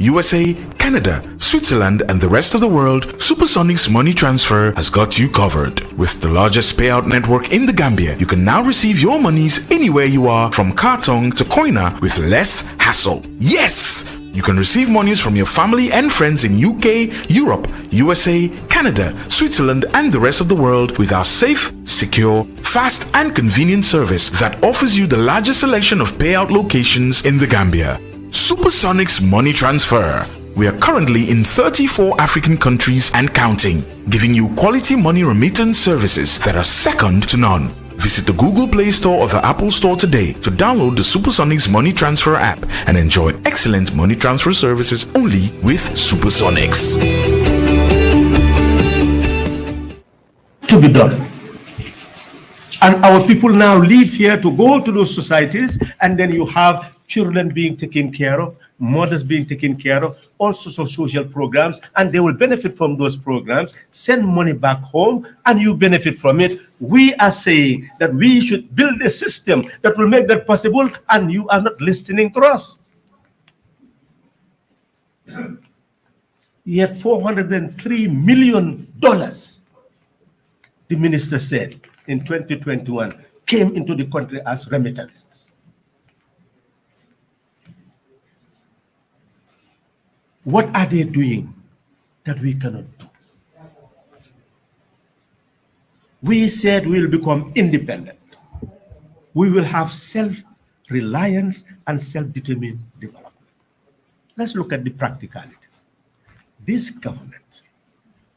USA, Canada, Switzerland, and the rest of the world, Supersonic's money transfer has got you covered. With the largest payout network in the Gambia, you can now receive your monies anywhere you are, from Kartong to Koina, with less hassle. Yes! You can receive monies from your family and friends in UK, Europe, USA, Canada, Switzerland, and the rest of the world with our safe, secure, fast, and convenient service that offers you the largest selection of payout locations in the Gambia. Supersonic's money transfer. We are currently in 34 African countries and counting, giving you quality money remittance services that are second to none. Visit the Google Play Store or the Apple Store today to download the Supersonic's money transfer app and enjoy excellent money transfer services only with Supersonics. To be done. And our people now live here to go to those societies, and then you have children being taken care of, mothers being taken care of, all sorts of social programs, and they will benefit from those programs, send money back home, and you benefit from it. We are saying that we should build a system that will make that possible, and you are not listening to us. Yet $403 million, the minister said, in 2021, came into the country as remittances. What are they doing that we cannot do? We said we'll become independent. We will have self-reliance and self-determined development. Let's look at the practicalities. This government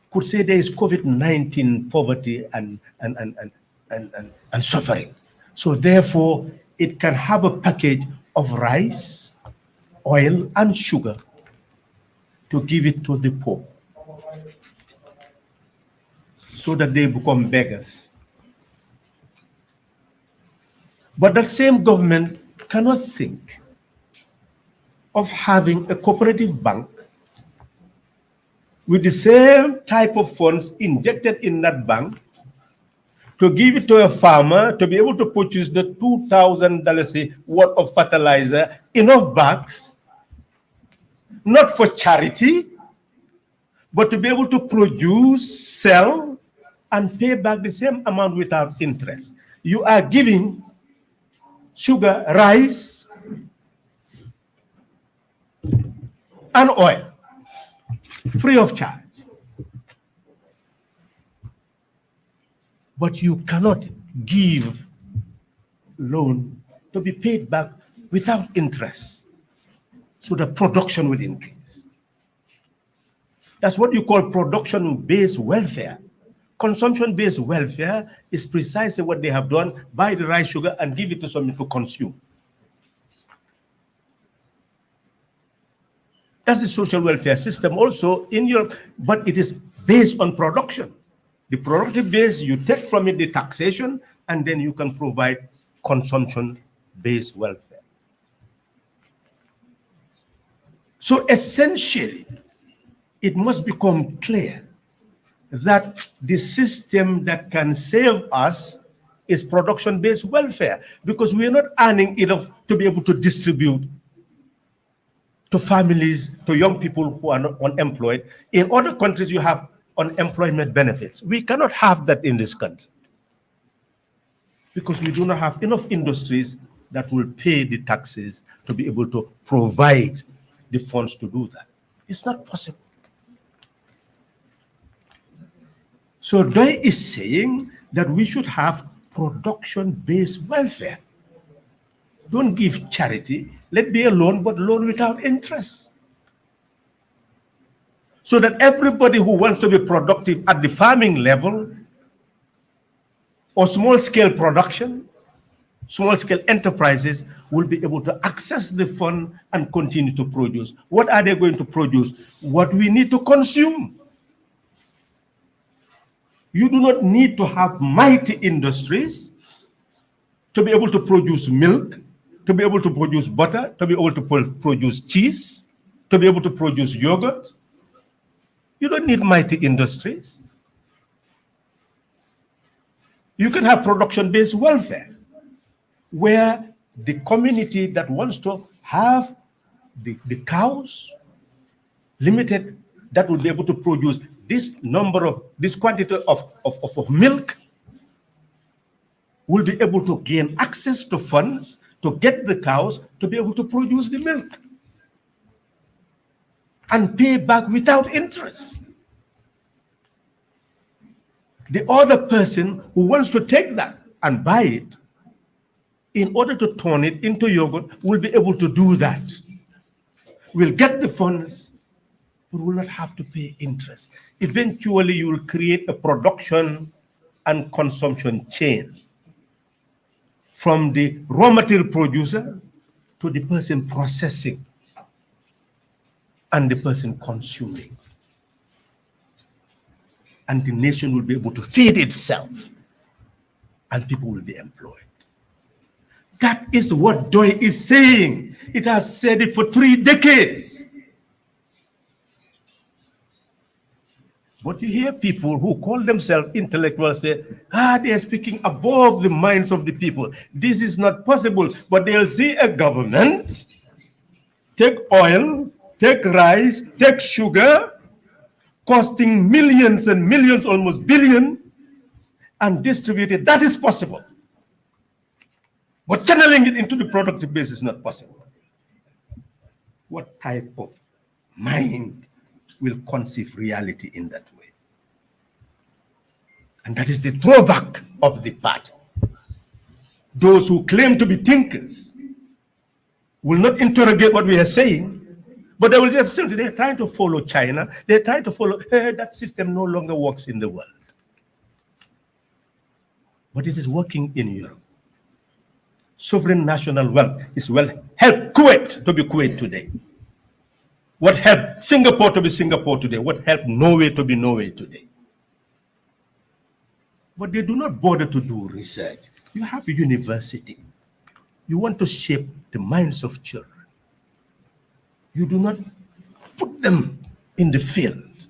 could say there is COVID-19 poverty and suffering. So therefore, it can have a package of rice, oil, and sugar to give it to the poor so that they become beggars. But that same government cannot think of having a cooperative bank with the same type of funds injected in that bank to give it to a farmer to be able to purchase the $2,000 worth of fertilizer, enough bags, not for charity, but to be able to produce, sell, and pay back the same amount without interest. You are giving sugar, rice, and oil free of charge. But you cannot give loan to be paid back without interest, so the production will increase. That's what you call production-based welfare. Consumption-based welfare is precisely what they have done: buy the rice, sugar, and give it to someone to consume. That's the social welfare system also in Europe, but it is based on production. The productive base, you take from it the taxation, and then you can provide consumption-based welfare. So essentially, it must become clear that the system that can save us is production-based welfare, because we are not earning enough to be able to distribute to families, to young people who are not unemployed. In other countries, you have unemployment benefits. We cannot have that in this country because we do not have enough industries that will pay the taxes to be able to provide the funds to do that. It's not possible. So they is saying that we should have production-based welfare. Don't give charity. Let be a loan, but loan without interest. So that everybody who wants to be productive at the farming level or small-scale production, small-scale enterprises will be able to access the fund and continue to produce. What are they going to produce? What we need to consume. You do not need to have mighty industries to be able to produce milk, to be able to produce butter, to be able to produce cheese, to be able to produce yogurt. You don't need mighty industries. You can have production-based welfare, where the community that wants to have the cows limited that will be able to produce this quantity of milk will be able to gain access to funds to get the cows to be able to produce the milk and pay back without interest. The other person who wants to take that and buy it in order to turn it into yogurt will be able to do that. Will get the funds, but will not have to pay interest. Eventually, you will create a production and consumption chain from the raw material producer to the person processing and the person consuming. And the nation will be able to feed itself and people will be employed. That is what DOI is saying. It has said it for 3 decades. But you hear people who call themselves intellectuals say, they are speaking above the minds of the people. This is not possible. But they'll see a government take oil, take rice, take sugar, costing millions and millions, almost billion, and distribute it. That is possible. But channeling it into the productive base is not possible. What type of mind will conceive reality in that way? And that is the drawback of the party. Those who claim to be thinkers will not interrogate what we are saying, but they will just simply, they're trying to follow China. They're trying to follow, that system no longer works in the world. But it is working in Europe. Sovereign national wealth is well helped Kuwait to be Kuwait today. What helped Singapore to be Singapore today? What helped Norway to be Norway today? But they do not bother to do research. You have a university. You want to shape the minds of children. You do not put them in the field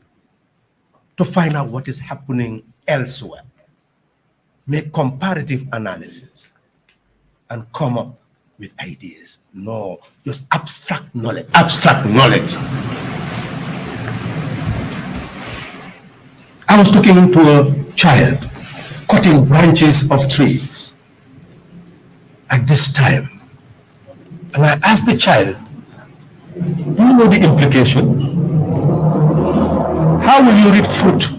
to find out what is happening elsewhere. Make comparative analysis and come up with ideas. No, just abstract knowledge. Abstract knowledge. I was talking to a child cutting branches of trees at this time. And I asked the child, do you know the implication? How will you reap fruit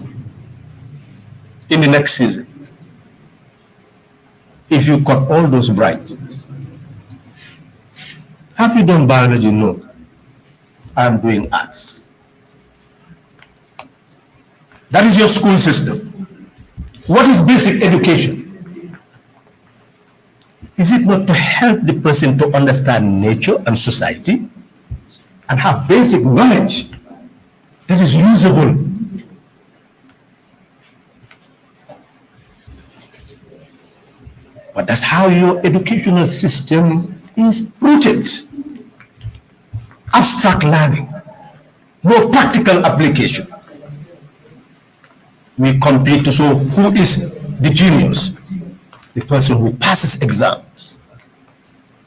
in the next season if you cut all those branches? Have you done biology? No. I'm doing arts. That is your school system. What is basic education? Is it not to help the person to understand nature and society and have basic knowledge that is usable? But that's how your educational system is rooted. Abstract learning, no practical application. We compete to show who is the genius, the person who passes exams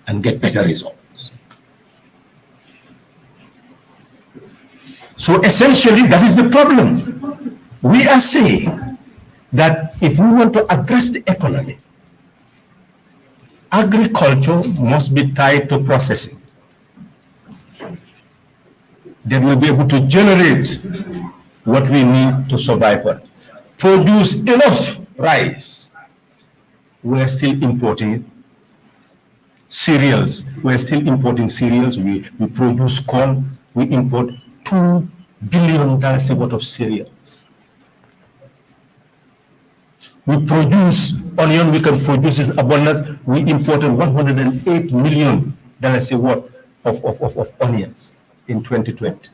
and get better results. So essentially, that is the problem. We are saying that if we want to address the economy, agriculture must be tied to processing. They will be able to generate what we need to survive on. Produce enough rice. We're still importing cereals. We're still importing cereals. We produce corn. We import $2 billion worth of cereals. We produce onion. We can produce in abundance. We imported $108 million worth of onions in 2020.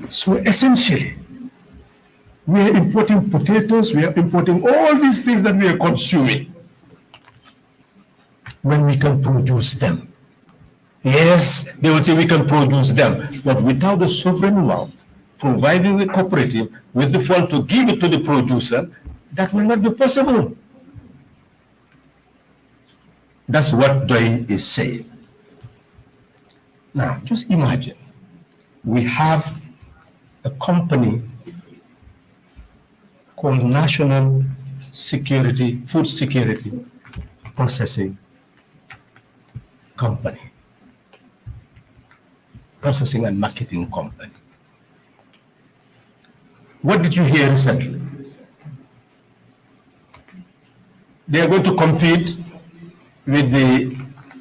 So essentially, we are importing potatoes, we are importing all these things that we are consuming when we can produce them. Yes, they will say we can produce them, but without the sovereign wealth, providing the cooperative with the fund to give it to the producer, that will not be possible. That's what DOI is saying. Now, just imagine, we have a company called National Security, Food Security Processing Company, Processing and Marketing Company. What did you hear recently? They are going to compete with the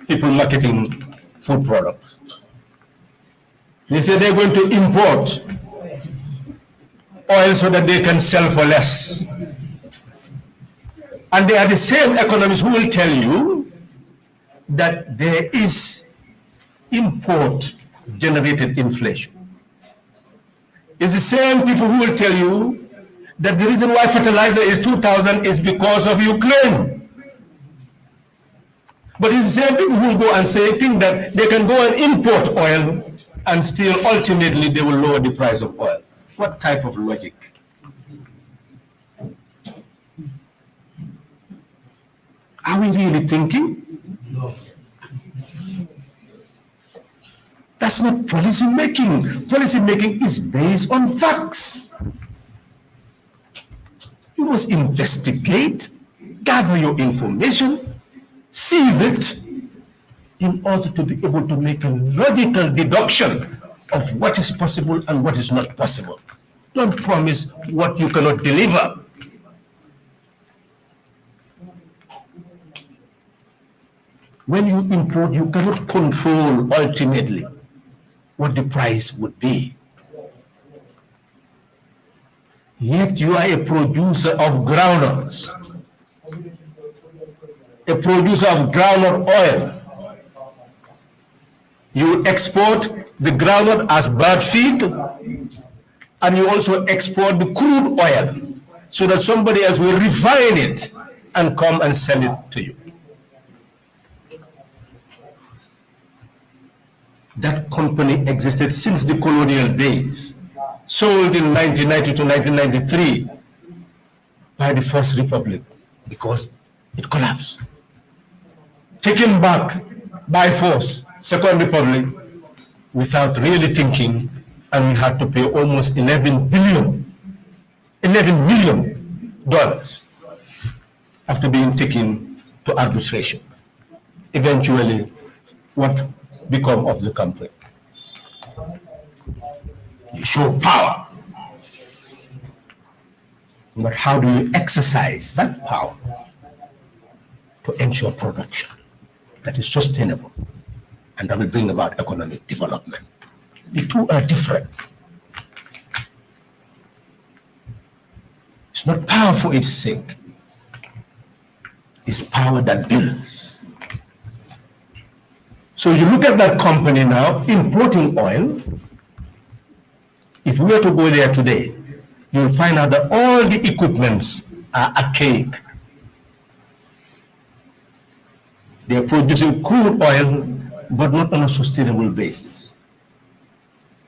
people marketing food products. They say they're going to import oil so that they can sell for less. And they are the same economists who will tell you that there is import-generated inflation. It's the same people who will tell you that the reason why fertilizer is 2,000 is because of Ukraine. But it's the same people who will go and think that they can go and import oil and still ultimately they will lower the price of oil. What type of logic? Are we really thinking? No. That's not policy making. Policy making is based on facts. You must investigate, gather your information, sieve it, in order to be able to make a logical deduction of what is possible and what is not possible. Don't promise what you cannot deliver. When you import, you cannot control ultimately what the price would be. Yet you are a producer of groundnuts, a producer of groundnut oil. You export the groundnut as bird feed, and you also export the crude oil so that somebody else will refine it and come and sell it to you. That company existed since the colonial days, sold in 1990 to 1993 by the First Republic because it collapsed. Taken back by force, Second Republic, without really thinking, and we had to pay almost $11 million after being taken to arbitration. Eventually, what become of the company? You show power. But how do you exercise that power to ensure production that is sustainable and that will bring about economic development? The two are different. It's not power for its sake. It's power that builds. So you look at that company now, importing oil. If we were to go there today, you'll find out that all the equipments are archaic. They are producing crude oil, but not on a sustainable basis.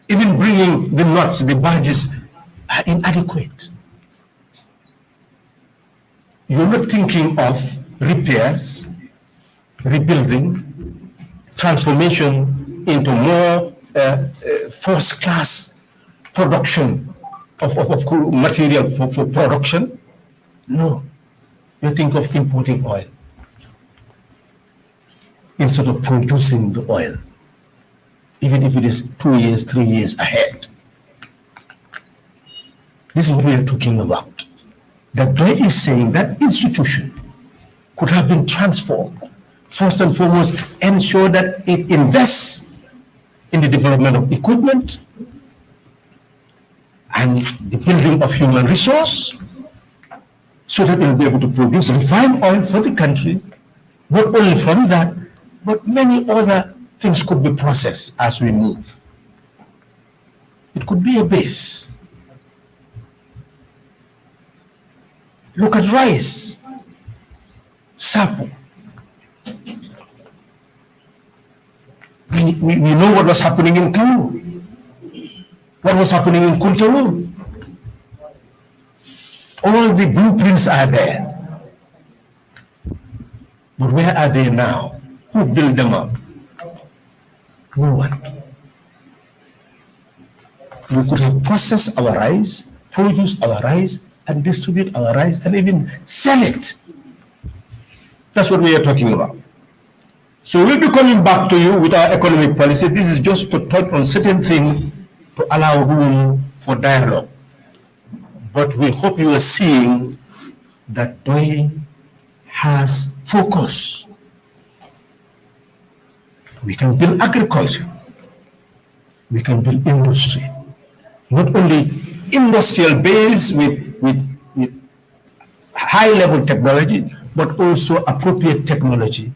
Even bringing the nuts, the barges are inadequate. You're not thinking of repairs, rebuilding, transformation into more first-class production of material for production. No, you think of importing oil instead of producing the oil, even if it is 2 years, 3 years ahead. This is what we are talking about. That Doyle is saying that institution could have been transformed. First and foremost, ensure that it invests in the development of equipment and the building of human resource so that it will be able to produce refined oil for the country. Not only from that, but many other things could be processed as we move. It could be a base. Look at rice, sapo. We know what was happening in Kanu, what was happening in Kuntalu. All the blueprints are there. But where are they now? Who built them up? No one. We could have processed our rice, produced our rice, and distribute our rice, and even sell it. That's what we are talking about. So we'll be coming back to you with our economic policy. This is just to touch on certain things to allow room for dialogue. But we hope you are seeing that DOI has focus. We can build agriculture. We can build industry. Not only industrial base with high-level technology, but also appropriate technology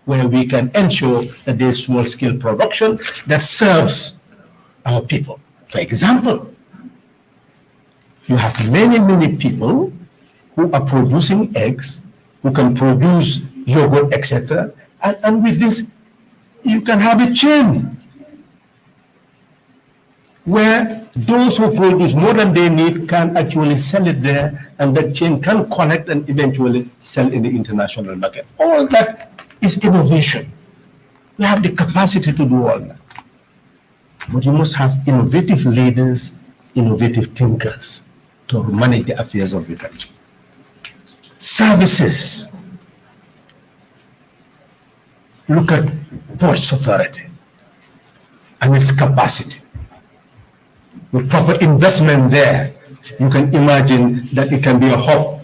where we can ensure that there's small-scale production that serves our people. For example, you have many people who are producing eggs, who can produce yogurt, etc. And with this, you can have a chain where those who produce more than they need can actually sell it there, and that chain can collect and eventually sell in the international market. All that is innovation. We have the capacity to do all that. But you must have innovative leaders, innovative thinkers to manage the affairs of the country. Services. Look at Ports Authority and its capacity. With proper investment there, you can imagine that it can be a hub.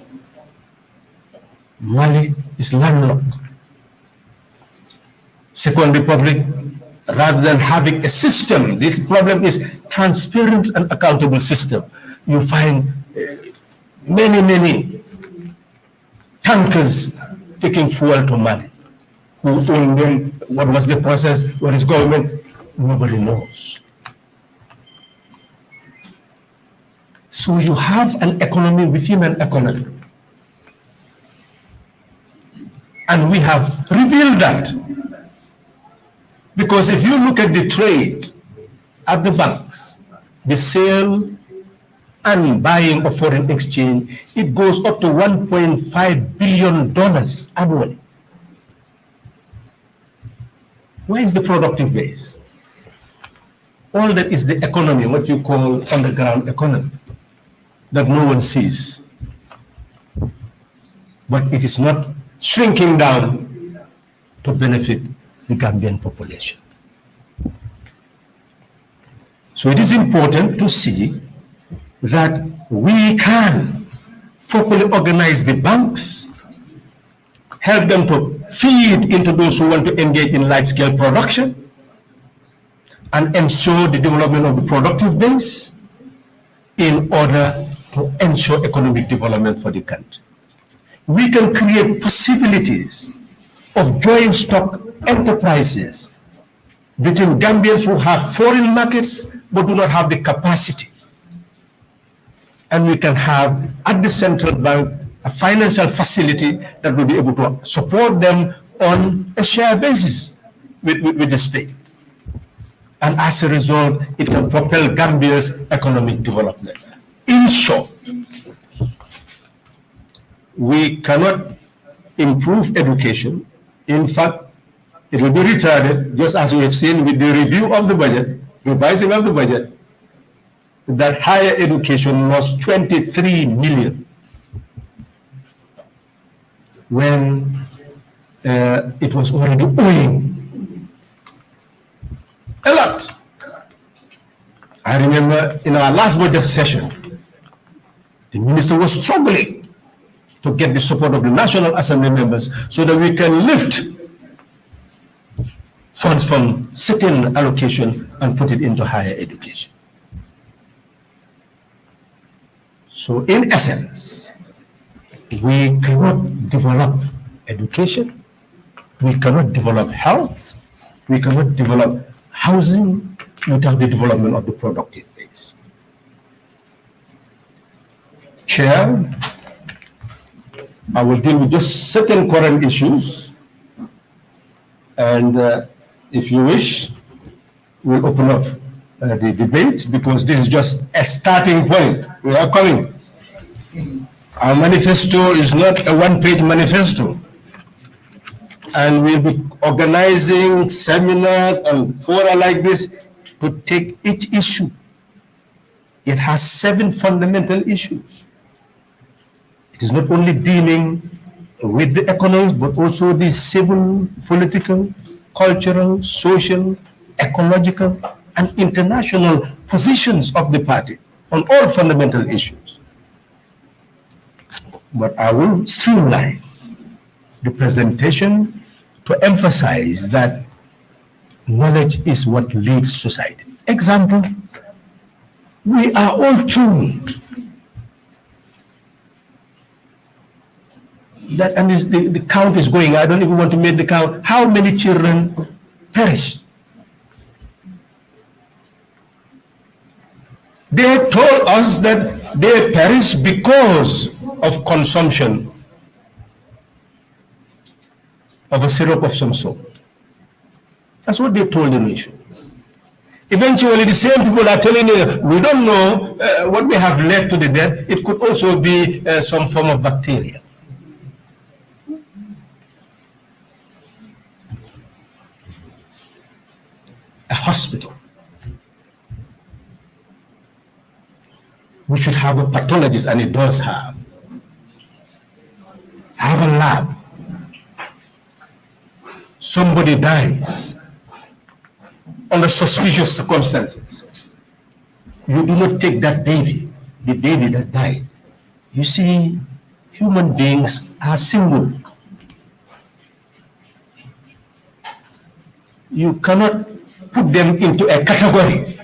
Mali is landlocked. Second Republic, rather than having a system, this problem is transparent and accountable system. You find many tankers taking fuel to Mali. Who owned them? What was the process? What is government? Nobody knows. So you have an economy within an economy. And we have revealed that. Because if you look at the trade at the banks, the sale and buying of foreign exchange, it goes up to $1.5 billion annually. Where is the productive base? All that is the economy, what you call underground economy, that no one sees. But it is not shrinking down to benefit the Gambian population. So it is important to see that we can properly organize the banks, help them to feed into those who want to engage in large-scale production, and ensure the development of the productive base in order to ensure economic development for the country. We can create possibilities of joint stock enterprises between Gambians who have foreign markets but do not have the capacity. And we can have at the central bank a financial facility that will be able to support them on a share basis with the state. And as a result, it can propel Gambia's economic development. In short, we cannot improve education. In fact, it will be retarded, just as we have seen with the review of the budget, revising of the budget, that higher education lost 23 million when it was already owing a lot. I remember in our last budget session, the minister was struggling to get the support of the National Assembly members so that we can lift funds from certain allocation and put it into higher education. So in essence, we cannot develop education, we cannot develop health, we cannot develop housing without the development of the productive base. Chair, I will deal with just certain current issues, and if you wish, we'll open up the debate, because this is just a starting point. We are coming. Our manifesto is not a one-page manifesto. and we'll be organizing seminars and fora like this to take each issue. It has 7 fundamental issues. It is not only dealing with the economics, but also the civil, political, cultural, social, ecological, and international positions of the party on all fundamental issues. But I will streamline the presentation to emphasize that knowledge is what leads society. Example, we are all told that, and the count is going, I don't even want to make the count, how many children perish. They told us that they perish because of consumption of a syrup of some sort. That's what they told the nation. Eventually, the same people are telling you, we don't know what may have led to the death. It could also be some form of bacteria. A hospital. We should have a pathologist, and it does have. Have a lab. Somebody dies under suspicious circumstances. You do not take that baby, the baby that died. You see, human beings are single. You cannot put them into a category.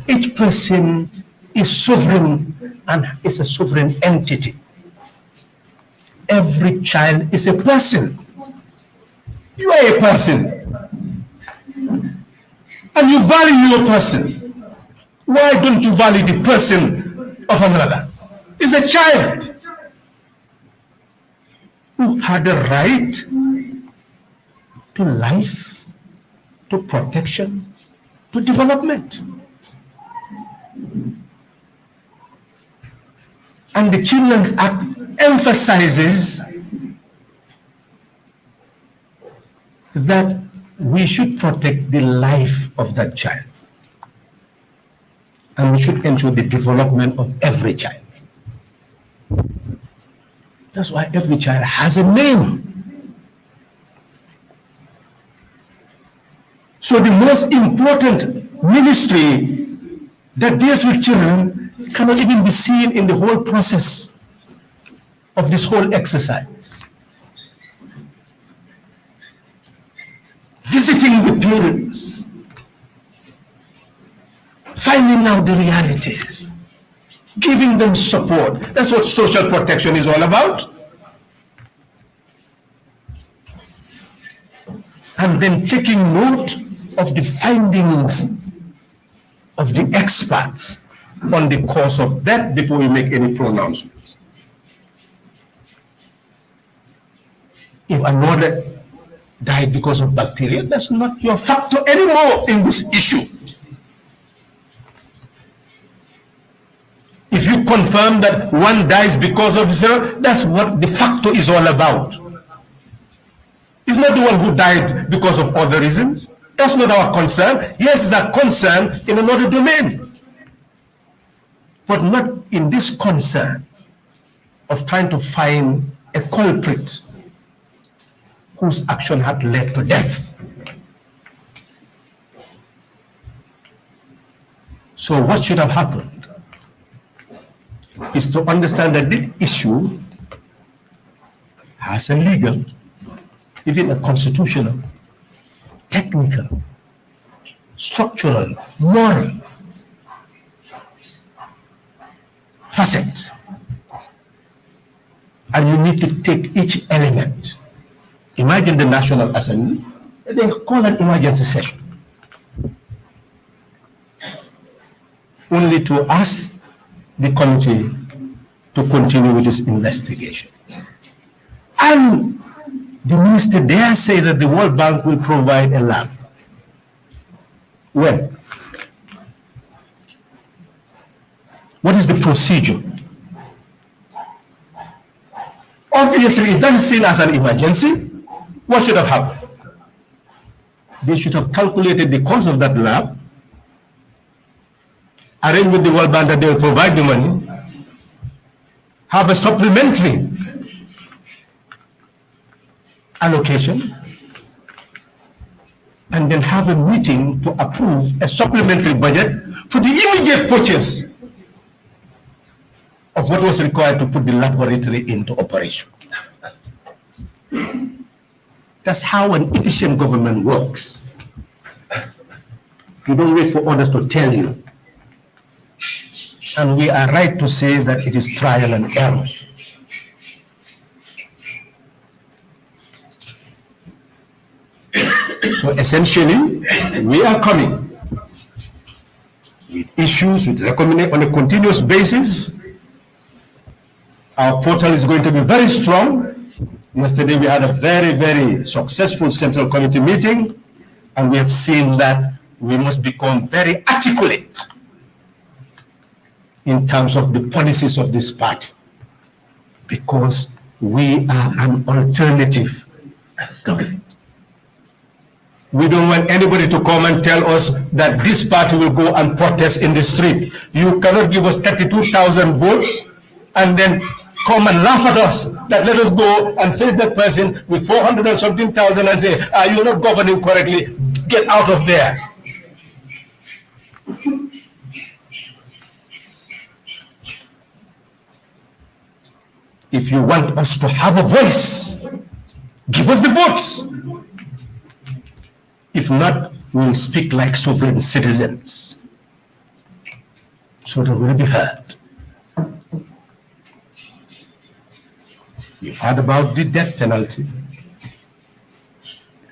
Each person is sovereign and is a sovereign entity. Every child is a person. You are a person. And you value your person. Why don't you value the person of another? It's a child who had a right to life, to protection, to development. And the Children's Act emphasizes that we should protect the life of that child. And we should ensure the development of every child. That's why every child has a name. So the most important ministry that deals with children cannot even be seen in the whole process of this whole exercise. Visiting the parents, finding out the realities, giving them support. That's what social protection is all about. And then taking note of the findings of the experts on the cause of death before you make any pronouncements. If another died because of bacteria, that's not your factor anymore in this issue. If you confirm that one dies because of zero, that's what the factor is all about. It's not the one who died because of other reasons. That's not our concern. Yes, it's a concern in another domain, but not in this concern of trying to find a culprit whose action had led to death. So what should have happened is to understand that this issue has a legal, even a constitutional, technical, structural, moral facets. And you need to take each element. Imagine the National Assembly, they call an emergency session only to ask the committee to continue with this investigation. And the minister there say that the World Bank will provide a lab. When? What is the procedure? Obviously, if that is seen as an emergency, what should have happened? They should have calculated the cost of that lab, arranged with the World Bank that they will provide the money, have a supplementary allocation, and then have a meeting to approve a supplementary budget for the immediate purchase of what was required to put the laboratory into operation. That's how an efficient government works. You don't wait for others to tell you. And we are right to say that it is trial and error. So essentially, we are coming with issues, with recommendations on a continuous basis. Our portal is going to be very strong. Yesterday we had a very, very successful Central Committee meeting, and we have seen that we must become very articulate in terms of the policies of this party, because we are an alternative government. We don't want anybody to come and tell us that this party will go and protest in the street. You cannot give us 32,000 votes and then come and laugh at us that let us go and face that person with 400 and something thousand and say, you're not governing correctly, get out of there. If you want us to have a voice, give us the votes. If not, we'll speak like sovereign citizens so that we'll be heard. You've heard about the death penalty.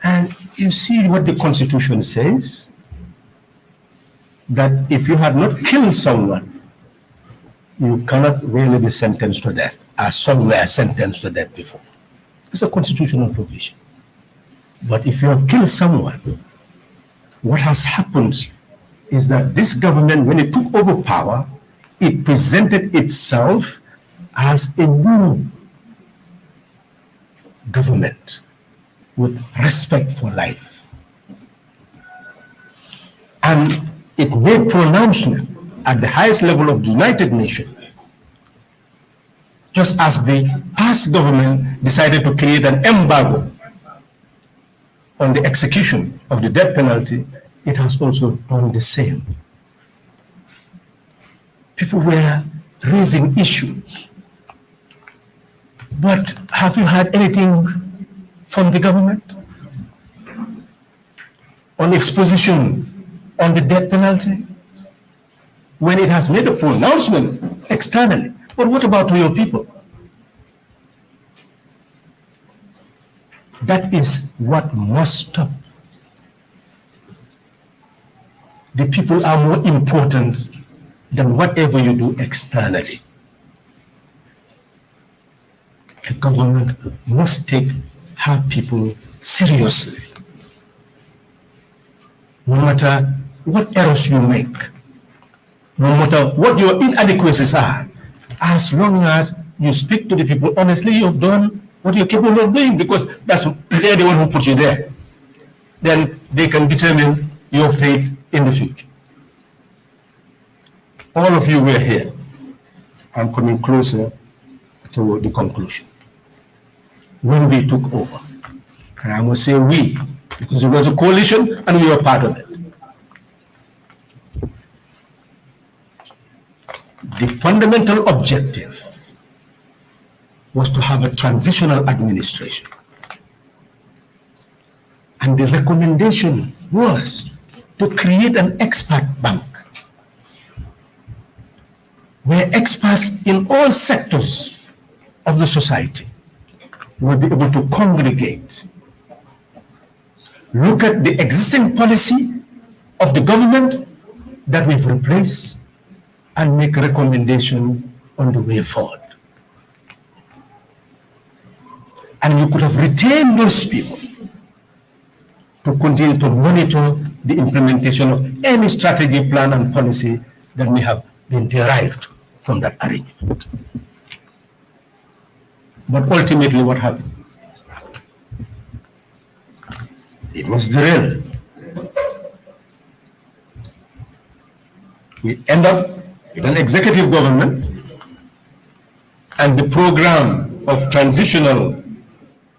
And you see what the Constitution says, that if you have not killed someone, you cannot really be sentenced to death, as some were sentenced to death before. It's a constitutional provision. But if you have killed someone, what has happened is that this government, when it took over power, it presented itself as a new government with respect for life. And it made pronouncement at the highest level of the United Nations, just as the past government decided to create an embargo on the execution of the death penalty, it has also done the same. People were raising issues. But have you heard anything from the government on exposition on the death penalty? When it has made a pronouncement externally, but what about your people? That is what must stop. The people are more important than whatever you do externally. A government must take her people seriously. No matter what errors you make, no matter what your inadequacies are, as long as you speak to the people honestly, you've done what you're capable of doing, because they're the one who put you there. Then they can determine your fate in the future. All of you were here. I'm coming closer to the conclusion. When we took over, and I must say we, because it was a coalition and we were part of it. The fundamental objective was to have a transitional administration. And the recommendation was to create an expert bank where experts in all sectors of the society will be able to congregate, look at the existing policy of the government that we've replaced, and make a recommendation on the way forward. And you could have retained those people to continue to monitor the implementation of any strategy, plan, and policy that may have been derived from that arrangement. But ultimately, what happened? It was derailed. We end up with an executive government, and the program of transitional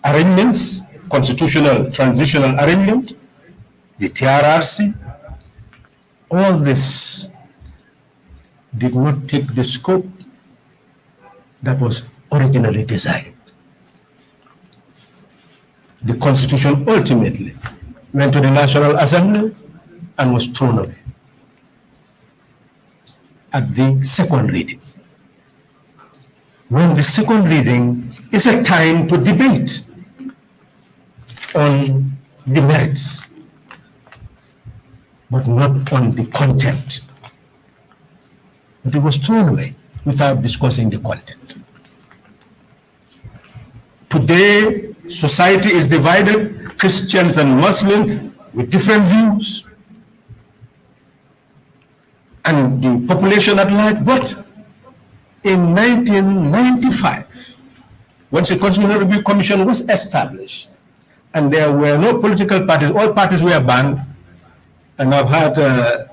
arrangements, constitutional transitional arrangement, the TRRC, all this did not take the scope that was originally designed. The Constitution ultimately went to the National Assembly and was thrown away at the second reading. When the second reading is a time to debate on the merits, but not on the content. But it was thrown away without discussing the content. Today, society is divided, Christians and Muslims with different views, and the population at large. But in 1995, once the Constitutional Review Commission was established, and there were no political parties, all parties were banned, and I've had a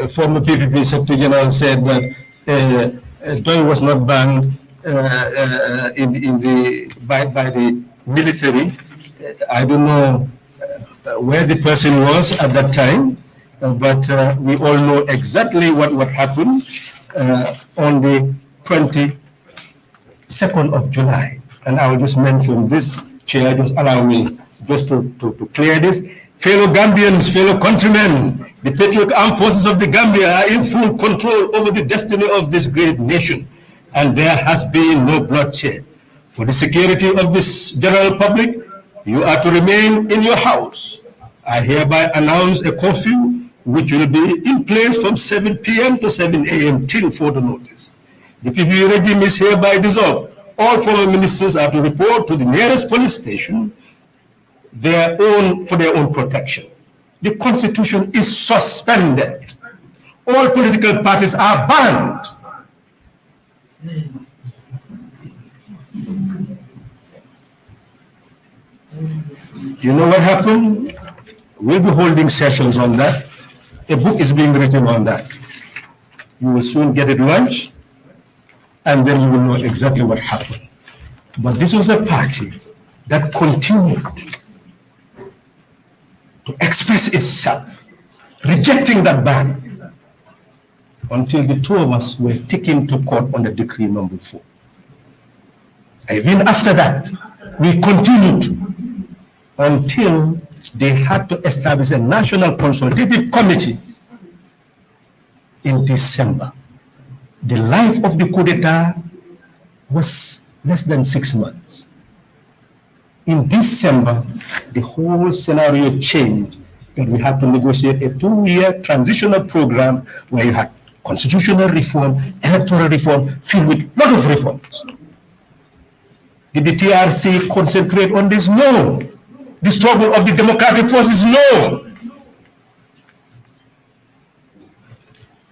former PPP Secretary General said that DOI was not banned by the military. I don't know where the person was at that time, but we all know exactly what happened on the 22nd of July. And I will just mention this, Chair, just allow me just to clear this. Fellow Gambians, fellow countrymen, the patriotic armed forces of the Gambia are in full control over the destiny of this great nation, and there has been no bloodshed. For the security of this general public, you are to remain in your house. I hereby announce a curfew which will be in place from 7 p.m. to 7 a.m. till further notice. The PPP regime is hereby dissolved. All former ministers are to report to the nearest police station for their own protection. The Constitution is suspended. All political parties are banned. You know what happened? We'll be holding sessions on that. A book is being written on that. You will soon get it launched, and then you will know exactly what happened. But this was a party that continued to express itself, rejecting that ban, until the two of us were taken to court on the decree number 4. Even after that, we continued until they had to establish a national consultative committee in December. The life of the coup d'etat was less than 6 months. In December, the whole scenario changed, and we had to negotiate a 2-year transitional program where you had constitutional reform, electoral reform, filled with a lot of reforms. Did the TRC concentrate on this? No. The struggle of the democratic forces? No.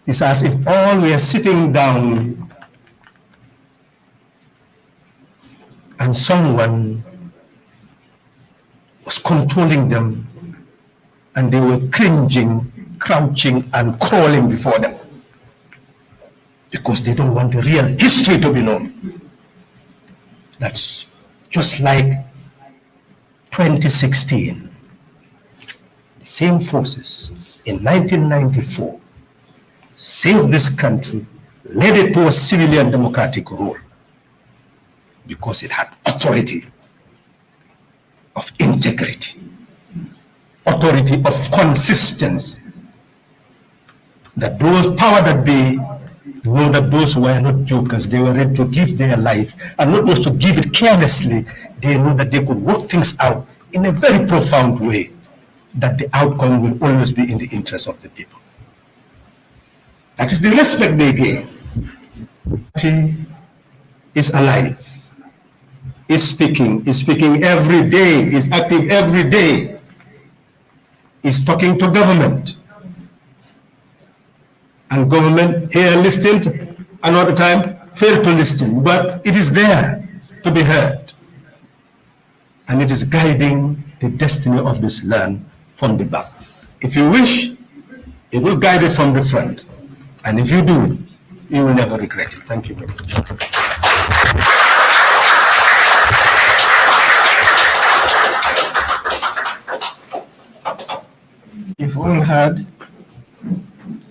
It's as if all were sitting down and someone was controlling them, and they were cringing, crouching, and crawling before them because they don't want the real history to be known. That's just like 2016. The same forces in 1994 saved this country, led it to a civilian democratic rule because it had authority of integrity, authority of consistency. That those power that be know that those were not jokers. They were ready to give their life, and not just to give it carelessly. They know that they could work things out in a very profound way, that the outcome will always be in the interest of the people. That is the respect they gain. He is alive, is speaking every day, is active every day, is talking to government. And government here listens, another time fail to listen, but it is there to be heard. And it is guiding the destiny of this land from the back. If you wish, it will guide it from the front. And if you do, you will never regret it. Thank you very much. You've all heard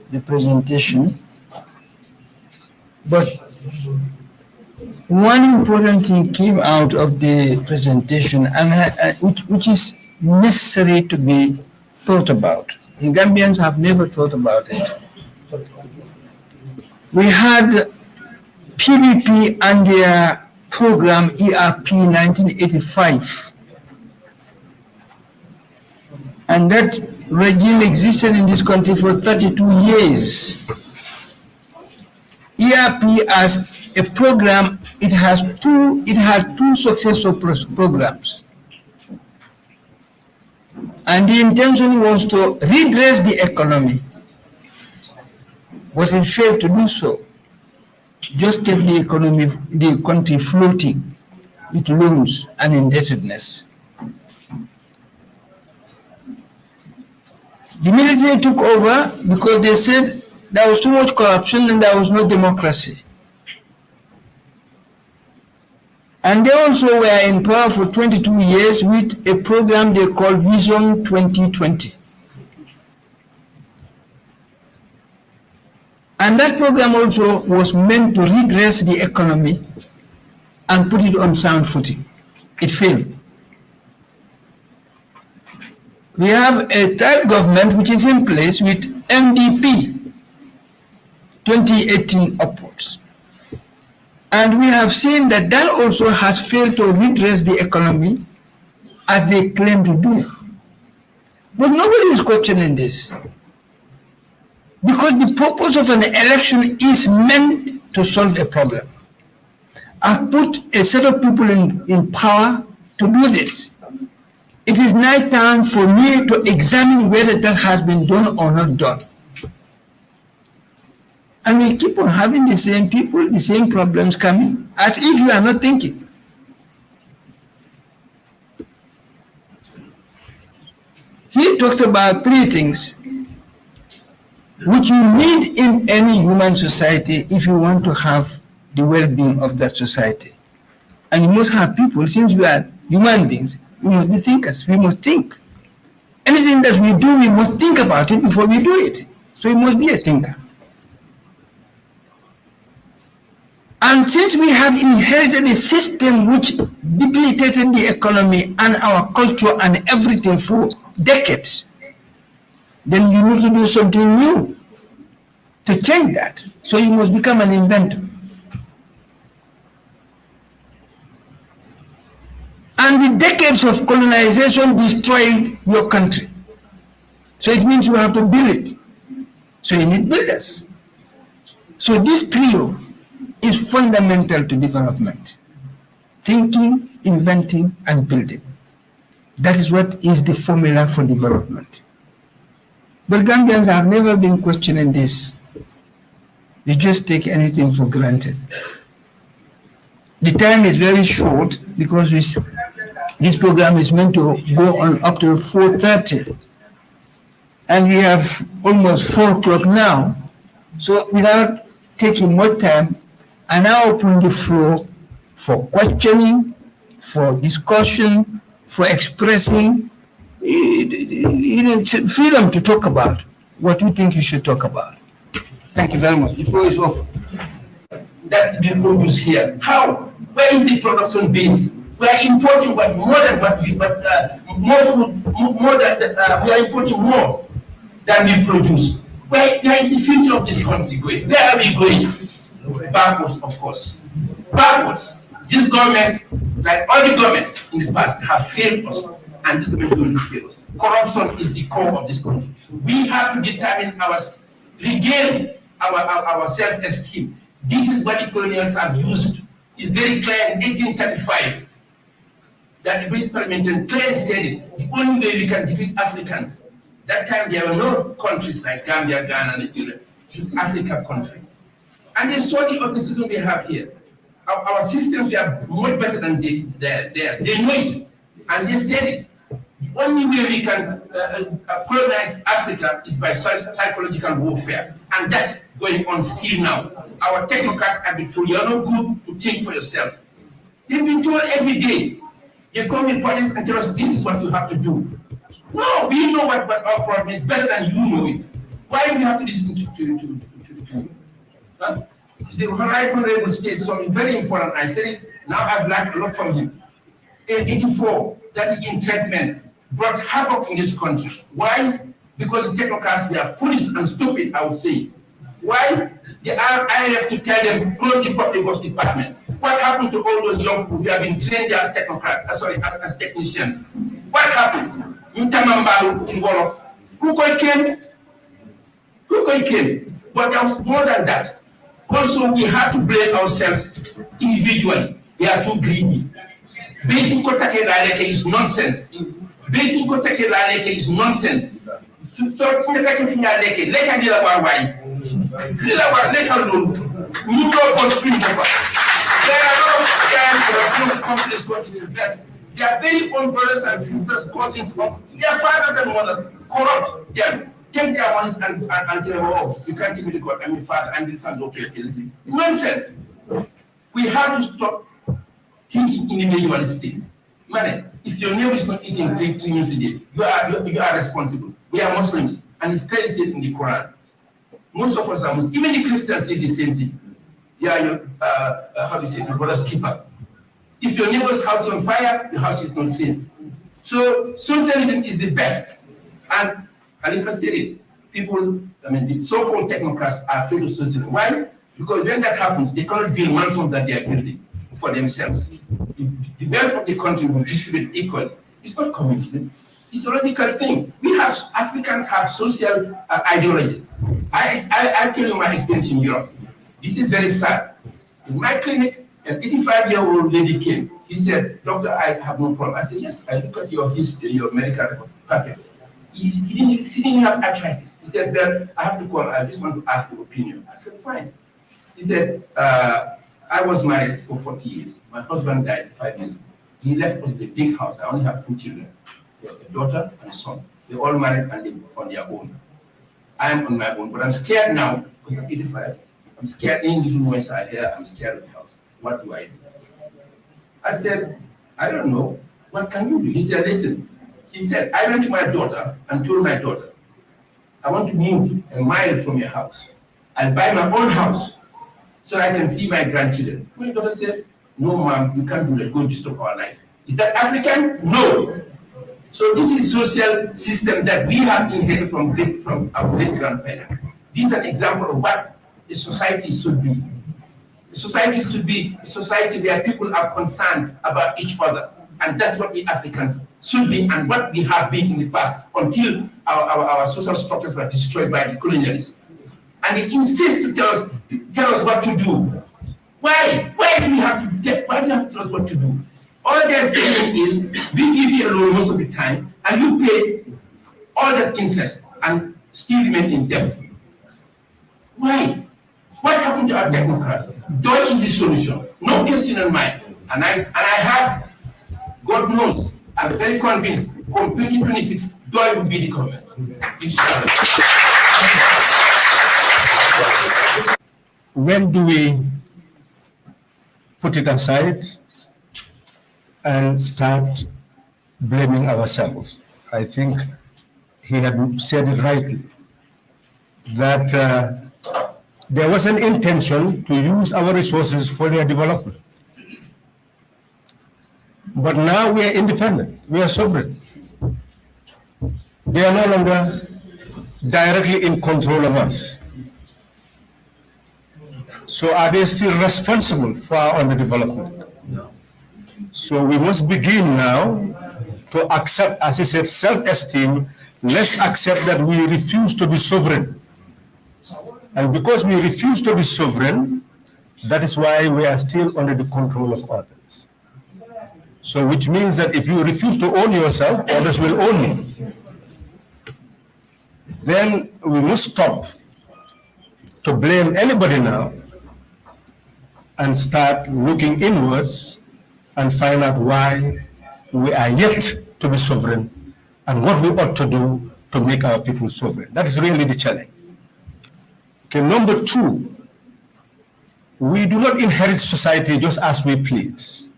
the presentation, but one important thing came out of the presentation, and which is necessary to be thought about. And Gambians have never thought about it. We had PBP and their program ERP 1985, and that regime existed in this country for 32 years. ERP as a program, it had two successful programs. And the intention was to redress the economy, but it failed to do so. Just kept the economy, the country floating with loans and indebtedness. The military took over because they said there was too much corruption and there was no democracy. And they also were in power for 22 years with a program they called Vision 2020. And that program also was meant to redress the economy and put it on sound footing. It failed. We have a third government which is in place with MDP 2018 upwards. And we have seen that that also has failed to redress the economy as they claim to do. But nobody is questioning this. Because the purpose of an election is meant to solve a problem. I've put a set of people in power to do this. It is now time for me to examine whether that has been done or not done. And we keep on having the same people, the same problems coming, as if you are not thinking. He talks about three things which you need in any human society if you want to have the well-being of that society. And you must have people, since we are human beings, we must be thinkers, we must think. Anything that we do, we must think about it before we do it. So you must be a thinker. And since we have inherited a system which debilitated the economy and our culture and everything for decades, then you need to do something new to change that. So you must become an inventor. And the decades of colonization destroyed your country. So it means you have to build it. So you need builders. So this trio is fundamental to development. Thinking, inventing, and building. That is what is the formula for development. But Gambians have never been questioning this. They just take anything for granted. The time is very short because this program is meant to go on up to 4:30. And we have almost 4 o'clock now. So without taking more time, I now open the floor for questioning, for discussion, for expressing freedom to talk about what you think you should talk about. Thank you very much. The floor is open. That's been produced here. How? Where is the production base? We are importing more than what we, more food, more than we are importing more than we produce. Where is the future of this country going? Where are we going? Backwards, of course. Backwards. This government, like all the governments in the past, have failed us, and this government will fail us. Corruption is the core of this country. We have to determine regain our self-esteem. This is what the colonials have used. It's very clear in 1835 that the British Parliament clearly said it. The only way we can defeat Africans. That time there were no countries like Gambia, Ghana, Nigeria. It's Africa country. And they saw the organization we have here. Our systems are much better than theirs. They know it. And they said it. The only way we can colonize Africa is by psychological warfare, and that's going on still now. Our technocrats have been told, you're not good to think for yourself. They've been told every day. They come in police and tell us, this is what you have to do. No, we know what our problem is better than you know it. Why do we have to listen to you? Huh? The Right Honorable states something very important. I said it, now I've learned a lot from him. In 84, that the entrapment brought havoc in this country. Why? Because the technocrats, they are foolish and stupid, I would say. Why? The IMF to tell them, close the public works department. What happened to all those young people who have been trained as technocrats, as technicians? What happened? Mtamambalu in Wolof. Kukoi came. But there was more than that. Also, we have to blame ourselves individually. We are too greedy. Basing Kotake Laleke is nonsense. Basing Kotake Laleke is nonsense. So, Tinatake Finaleke, Leka Nilawai. Leka Lulu. Nuno Constream Papa. There are a lot of giant European companies going to invest. Their very own brothers and sisters, cousins, their fathers and mothers, corrupt them. Take their monies and tell you can't give me the God, I mean, father, and this and okay. Nonsense. We have to stop thinking individualistic. Man, if your neighbor is not eating 3 meals a day, you are responsible. We are Muslims, and it's clearly said in the Quran. Most of us are Muslims. Even the Christians say the same thing. Your brother's keeper. If your neighbor's house is on fire, the house is not safe. So socialism is the best. And Khalifa said it. People, the so-called technocrats are afraid of socialism. Why? Because when that happens, they cannot build mansions that they are building for themselves. The wealth of the country will distribute equally. It's not communism. It's a logical thing. Africans have social ideologies. I tell you my experience in Europe. This is very sad. In my clinic, an 85-year-old lady came. He said, "Doctor, I have no problem." I said, "Yes, I look at your history, your medical record. Perfect." She didn't have arthritis. She said, "Well, I have to call. I just want to ask your opinion." I said, "Fine." She said, "I was married for 40 years. My husband died 5 years ago. He left us with a big house. I only have 2 children, a daughter and a son. They're all married and live on their own. I'm on my own, but I'm scared now because I'm 85. I'm scared. Any little noise I hear, I'm scared of the house. What do I do?" I said, "I don't know. What can you do?" He said, "Listen." He said, "I went to my daughter and told my daughter, I want to move a mile from your house. I'll buy my own house so I can see my grandchildren." My daughter said, "No, ma'am, you can't do that. Go disturb our life." Is that African? No. So this is social system that we have inherited from our great-grandparents. This is an example of what a society should be. A society should be a society where people are concerned about each other. And that's what we Africans should be and what we have been in the past until our social structures were destroyed by the colonialists. And they insist to tell us what to do. Why? Why do you have to tell us what to do? All they're saying is, we give you a loan most of the time, and you pay all that interest and still remain in debt. Why? What happened to our technocrats? DOI is the solution. No question in mind. And I have, God knows, I'm very convinced, from 2026, DOI will be the government. Inshallah. When do we put it aside and start blaming ourselves? I think he had said it rightly, that there was an intention to use our resources for their development. But now we are independent, we are sovereign. They are no longer directly in control of us. So are they still responsible for our underdevelopment? So we must begin now to accept, as he said, self-esteem. Let's accept that we refuse to be sovereign. And because we refuse to be sovereign, that is why we are still under the control of others. So which means that if you refuse to own yourself, others will own you. Then we must stop to blame anybody now and start looking inwards and find out why we are yet to be sovereign and what we ought to do to make our people sovereign. That is really the challenge. Okay, number two, we do not inherit society just as we please.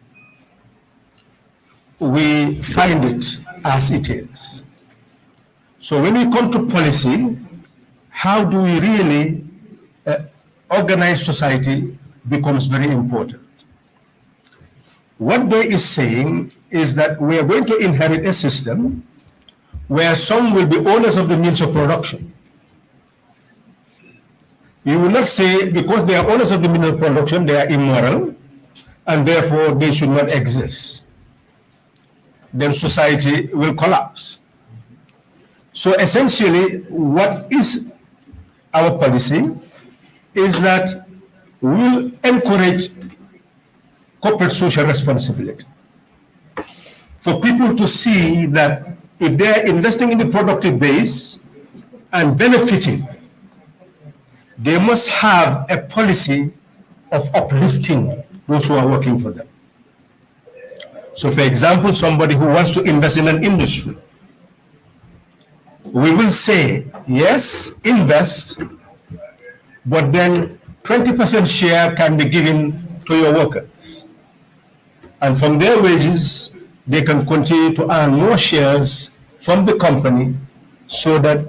We find it as it is. So when we come to policy, how do we really organize society becomes very important. What they is saying is that we are going to inherit a system where some will be owners of the means of production. You will not say because they are owners of the means of production, they are immoral, and therefore they should not exist. Then society will collapse. So essentially, what is our policy is that we will encourage corporate social responsibility. For people to see that if they are investing in the productive base and benefiting, they must have a policy of uplifting those who are working for them. So for example, somebody who wants to invest in an industry, we will say, yes, invest, but then 20% share can be given to your workers. And from their wages, they can continue to earn more shares from the company so that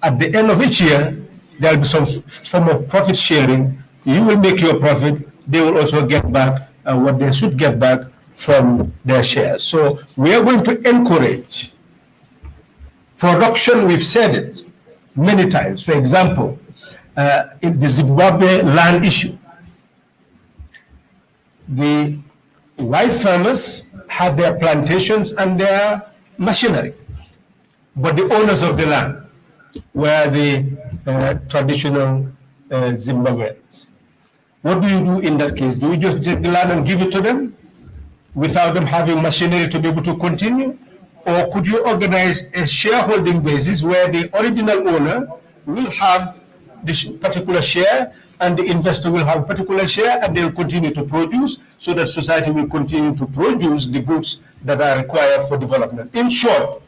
at the end of each year, there will be some form of profit sharing. You will make your profit, they will also get back what they should get back from their shares. So we are going to encourage production. We've said it many times. For example, in the Zimbabwe land issue, the white farmers had their plantations and their machinery, but the owners of the land were the traditional Zimbabweans. What do you do in that case? Do you just take the land and give it to them without them having machinery to be able to continue? Or could you organize a shareholding basis where the original owner will have this particular share and the investor will have a particular share, and they will continue to produce so that society will continue to produce the goods that are required for development? In short,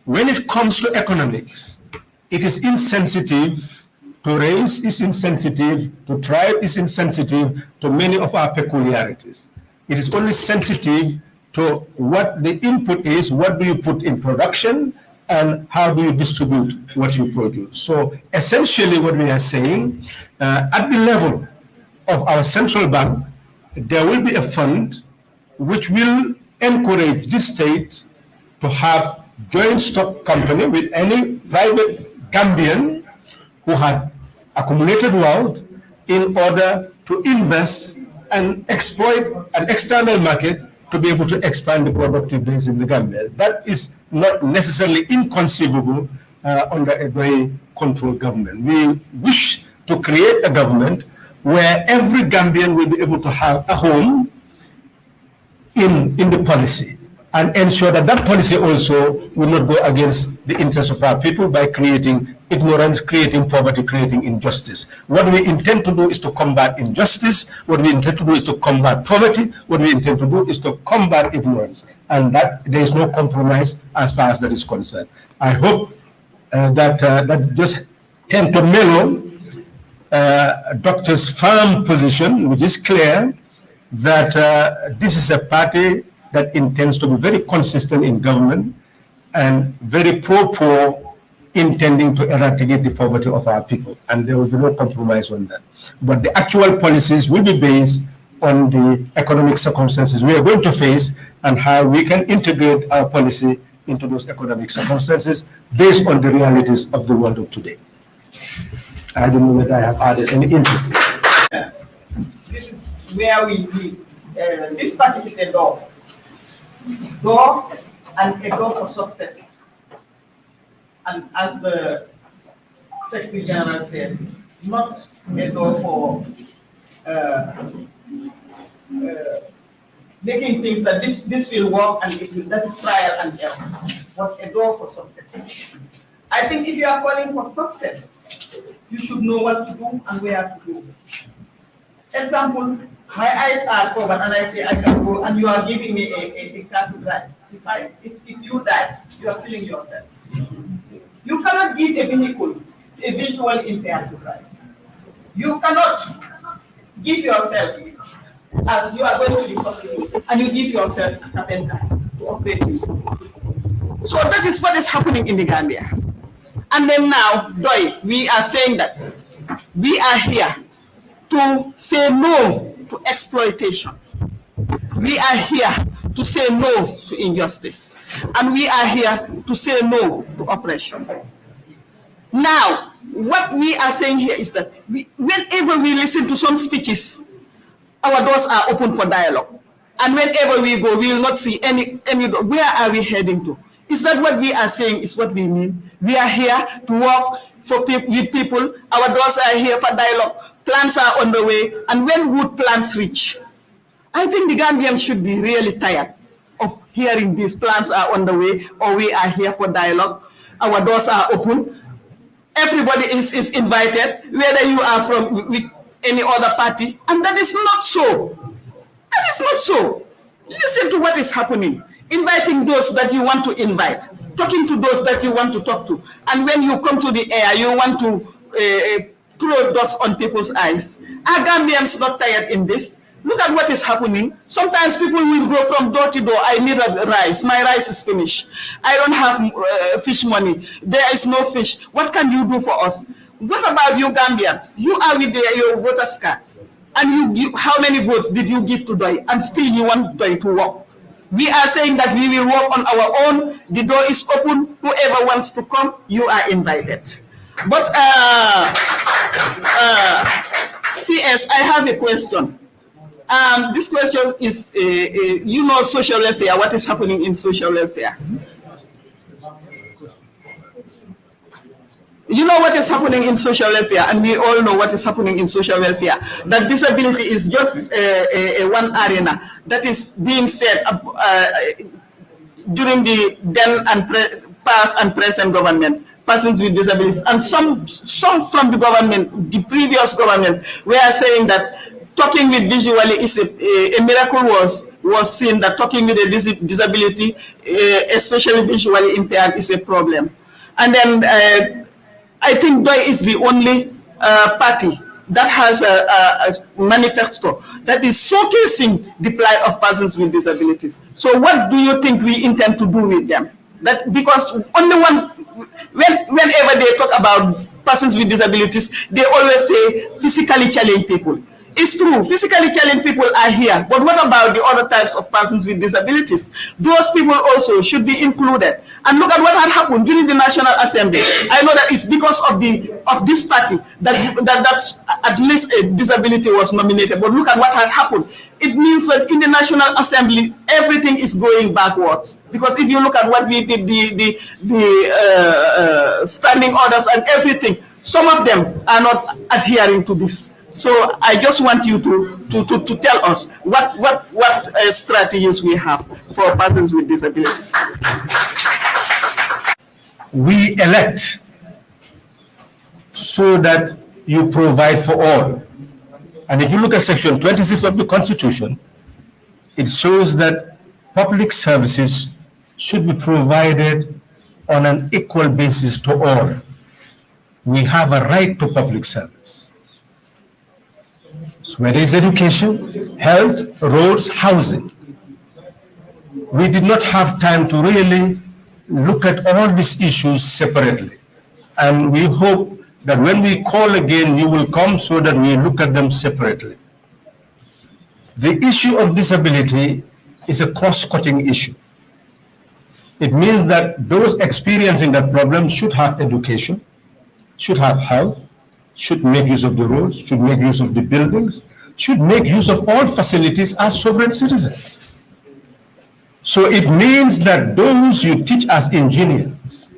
when it comes to economics, it is insensitive to race, is insensitive to tribe, is insensitive to many of our peculiarities. It is only sensitive to what the input is, what do you put in production, and how do you distribute what you produce. So essentially what we are saying, at the level of our central bank, there will be a fund which will encourage the state to have joint stock company with any private Gambian who had accumulated wealth in order to invest and exploit an external market to be able to expand the productive base in the Gambia. That is not necessarily inconceivable under a very controlled government. We wish to create a government where every Gambian will be able to have a home in the policy, and ensure that that policy also will not go against the interests of our people by creating ignorance, creating poverty, creating injustice. What we intend to do is to combat injustice. What we intend to do is to combat poverty. What we intend to do is to combat ignorance. And that there is no compromise as far as that is concerned. I hope that just tend to mellow Doctor's firm position, which is clear that this is a party that intends to be very consistent in government and very pro-poor, intending to eradicate the poverty of our people. And there will be no compromise on that. But the actual policies will be based on the economic circumstances we are going to face and how we can integrate our policy into those economic circumstances based on the realities of the world of today. I don't know whether I have added any input. This is where this party is a door and a door for success. And as the Secretary General said, not a door for making things that this will work and that is trial and error, but a door for success. I think if you are calling for success, you should know what to do and where to go. Example, my eyes are covered and I say I can go and you are giving me a car to drive. If you die, you are killing yourself. You cannot give a vehicle a visually impaired to drive. You cannot give yourself as you are going to the hospital and you give yourself a carpenter to operate you. So that is what is happening in the Gambia. And then now, we are saying that we are here to say no to exploitation. We are here to say no to injustice. And we are here to say no to oppression. Now, what we are saying here is that whenever we listen to some speeches, our doors are open for dialogue. And whenever we go, we will not see any where are we heading to? Is that what we are saying is what we mean? We are here to work with people. Our doors are here for dialogue. Plans are on the way. And when would plans reach? I think the Gambians should be really tired of hearing these plans are on the way or we are here for dialogue. Our doors are open. Everybody is invited, whether you are from with any other party. And that is not so. That is not so. Listen to what is happening. Inviting those that you want to invite, talking to those that you want to talk to. And when you come to the air, you want to throw dust on people's eyes. Are Gambians not tired in this? Look at what is happening. Sometimes people will go from door to door. I need a rice. My rice is finished. I don't have fish money. There is no fish. What can you do for us? What about you Gambians? You are with your voters' cards. And how many votes did you give to Doi? And still you want Doi to work. We are saying that we will work on our own. The door is open. Whoever wants to come, you are invited. But P.S., I have a question. This question is, you know, social welfare, what is happening in social welfare? You know what is happening in social welfare, and we all know what is happening in social welfare. That disability is just one arena that is being said during the then and past and present government, persons with disabilities, and some from the government, the previous government, were saying that talking with visually is a miracle was seen, that talking with a disability, especially visually impaired, is a problem. And then I think DOI is the only party that has a manifesto that is showcasing the plight of persons with disabilities. So what do you think we intend to do with them? That because only whenever they talk about persons with disabilities, they always say physically challenged people. It's true, physically challenged people are here, but what about the other types of persons with disabilities? Those people also should be included. And look at what had happened during the National Assembly. I know that it's because of this party that at least a disability was nominated, but look at what had happened. It means that in the National Assembly, everything is going backwards. Because if you look at what we did, the standing orders and everything, some of them are not adhering to this. So I just want you to tell us what strategies we have for persons with disabilities. We elect so that you provide for all. And if you look at Section 26 of the Constitution, it shows that public services should be provided on an equal basis to all. We have a right to public service. So whether it's education, health, roads, housing. We did not have time to really look at all these issues separately. And we hope that when we call again, you will come so that we look at them separately. The issue of disability is a cost-cutting issue. It means that those experiencing that problem should have education, should have health, should make use of the roads, should make use of the buildings, should make use of all facilities as sovereign citizens. So it means that those you teach as engineers,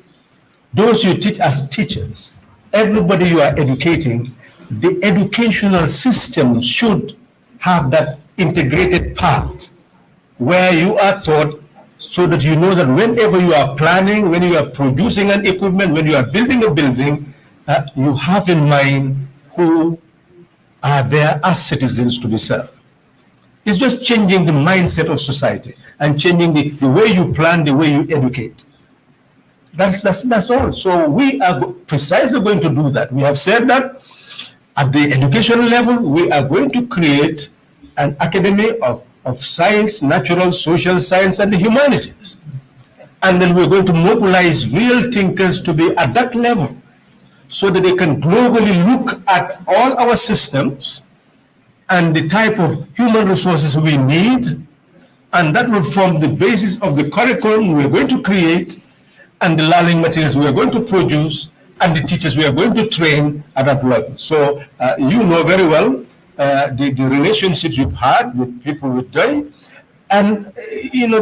those you teach as teachers, everybody you are educating, the educational system should have that integrated part where you are taught so that you know that whenever you are planning, when you are producing an equipment, when you are building a building, you have in mind who are there as citizens to be served. It's just changing the mindset of society and changing the way you plan, the way you educate. That's all. So we are precisely going to do that. We have said that at the education level, we are going to create an academy of science, natural, social science, and the humanities. And then we're going to mobilize real thinkers to be at that level so that they can globally look at all our systems and the type of human resources we need, and that will form the basis of the curriculum we're going to create and the learning materials we are going to produce and the teachers we are going to train at that level. So you know very well the relationships you've had with people with DOI, and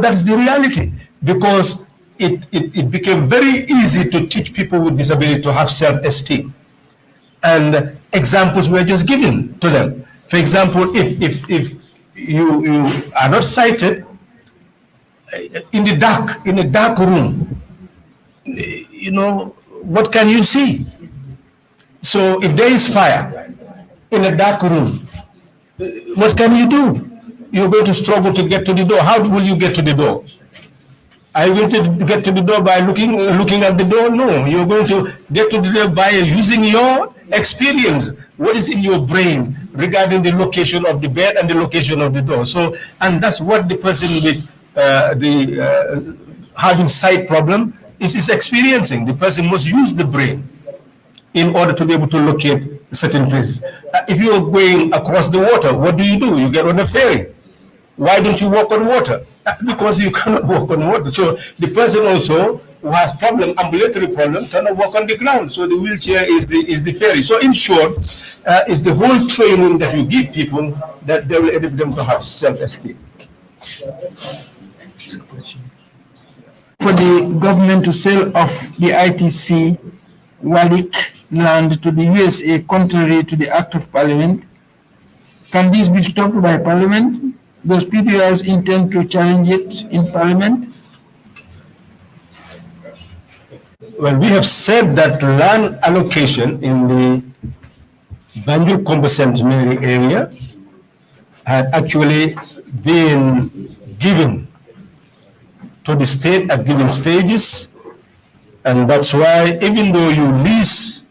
that's the reality, because it became very easy to teach people with disability to have self-esteem. And examples were just given to them. For example, if you are not sighted, in a dark room, what can you see? So if there is fire in a dark room, what can you do? You're going to struggle to get to the door. How will you get to the door? Are you going to get to the door by looking at the door? No, you're going to get to the door by using your experience. What is in your brain regarding the location of the bed and the location of the door? So, and that's what the person with having sight problem is experiencing. The person must use the brain in order to be able to locate certain places. If you're going across the water, what do? You get on a ferry. Why don't you walk on water? Because you cannot walk on water. So the person also who has ambulatory problem, cannot walk on the ground. So the wheelchair is the ferry. So in short, it's the whole training that you give people that they will enable them to have self-esteem. For the government to sell off the ITC Walik land to the USA contrary to the Act of Parliament, can this be stopped by Parliament? Does PDOIS intend to challenge it in Parliament? Well, we have said that land allocation in the Banjul Combo Centenary area had actually been given to the state at given stages, and that's why even though you lease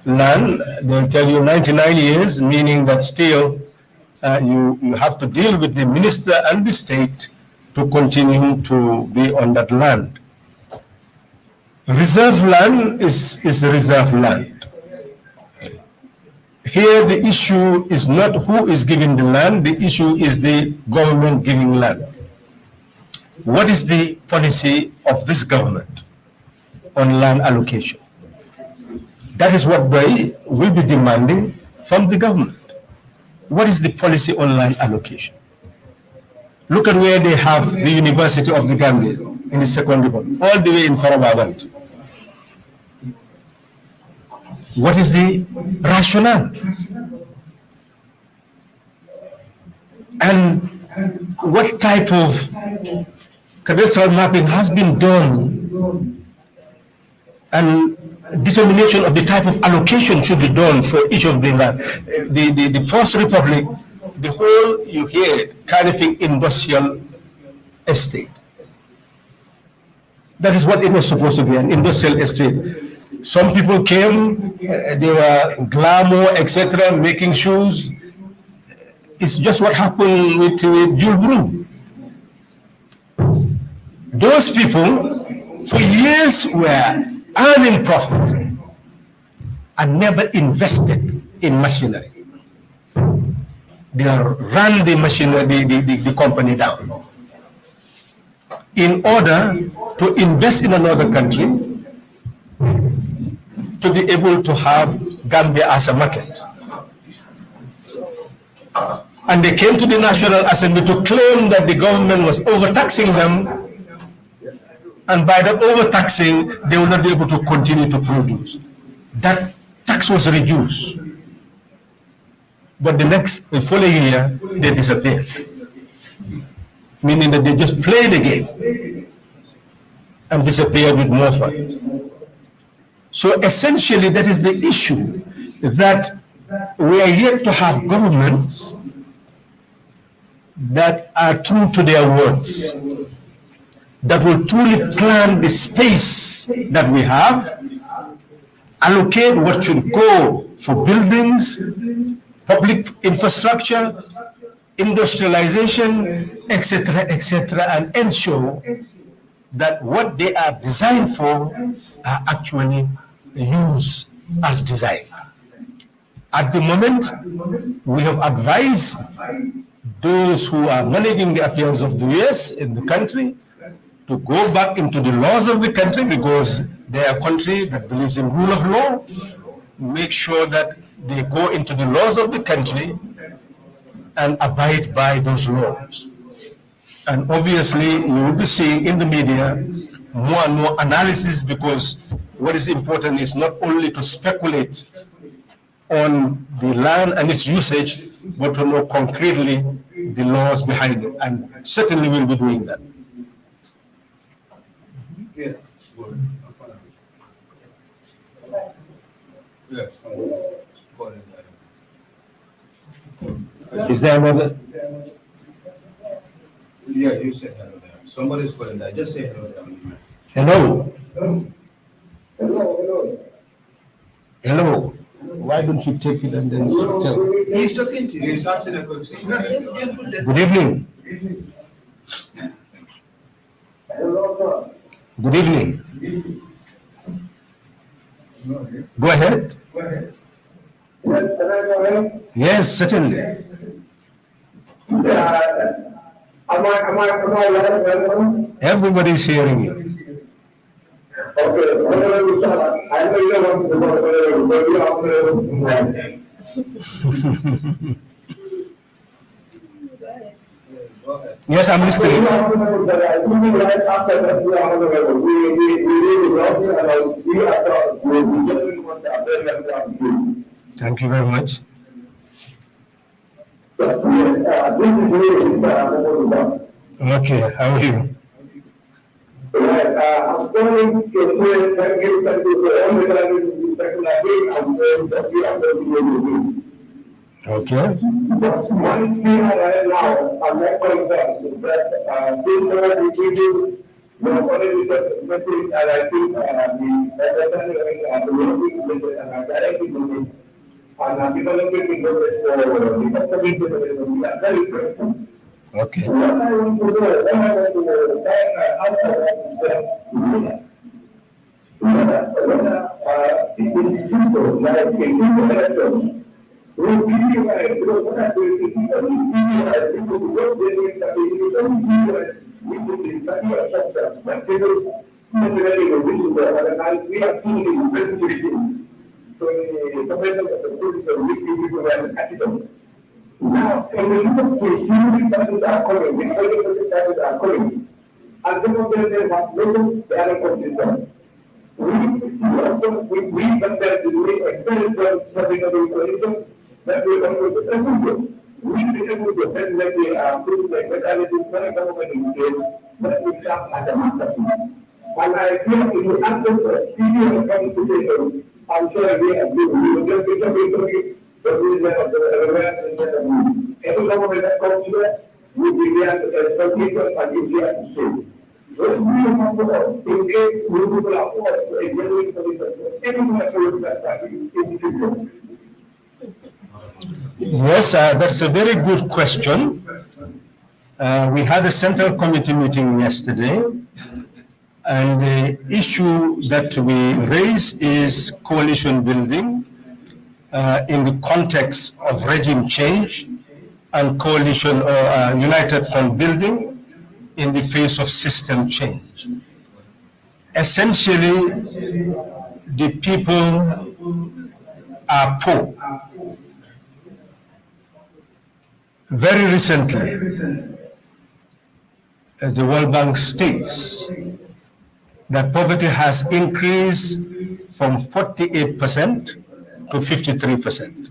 land, they'll tell you 99 years, meaning that still you have to deal with the minister and the state to continue to be on that land. Reserve land is reserve land. Here the issue is not who is giving the land, the issue is the government giving land. What is the policy of this government on land allocation? That is what they will be demanding from the government. What is the policy on land allocation? Look at where they have the University of the Gambia in the Second Republic, all the way in Farabagant. What is the rationale? And what type of cadastral mapping has been done, and determination of the type of allocation should be done for each of the land. The First Republic, the whole, you hear it, Carifing industrial estate. That is what it was supposed to be, an industrial estate. Some people came, they were glamour, etc., making shoes. It's just what happened with Jules Brew. Those people, for years, were earning profit and never invested in machinery. They ran the machinery, the company down. In order to invest in another country, to be able to have Gambia as a market. And they came to the National Assembly to claim that the government was overtaxing them, and by the overtaxing, they will not be able to continue to produce. That tax was reduced. But the following year, they disappeared. Meaning that they just played the game and disappeared with more funds. So essentially, that is the issue, that we are yet to have governments that are true to their words, that will truly plan the space that we have, allocate what should go for buildings, public infrastructure, industrialization, etc., and ensure that what they are designed for are actually used as designed. At the moment, we have advised those who are managing the affairs of the US in the country to go back into the laws of the country, because they are a country that believes in rule of law. Make sure that they go into the laws of the country and abide by those laws. And obviously, you will be seeing in the media more and more analysis, because what is important is not only to speculate on the land and its usage, but to know concretely the laws behind it. And certainly we'll be doing that. Yeah. Yes. Is there another? Yeah, you said hello there. Somebody's calling there. Just say hello there. Hello? Hello? Why don't you take it and then tell? He's talking to you. He's asking a question. Good evening. Good evening. Go ahead. Yes, certainly. Everybody's hearing you. Yes, I'm listening. Thank you very much. Okay, how are you? Okay. One thing right now, I'm not going back, that and I think Okay. what I want to do, I want to outside of this now, and we look at the community that are coming, the political that are coming, and some of them they have local, they are consistent. We compare the way experience something of the political that we are going to do. We be able to send that they are good, like mentality, very government in the but we have at the master. And I feel if you ask them for experience comes to the I'm sure we have you will just pick up it. The reason of the every government that comes here will be there to expectation and if you have to say. Those people in case we will afford a genuine solution. Anything that will be that in Yes, that's a very good question. We had a central committee meeting yesterday, and the issue that we raised is coalition building in the context of regime change and coalition or united front building in the face of system change. Essentially, the people are poor. Very recently, the World Bank states that poverty has increased from 48% to 53%.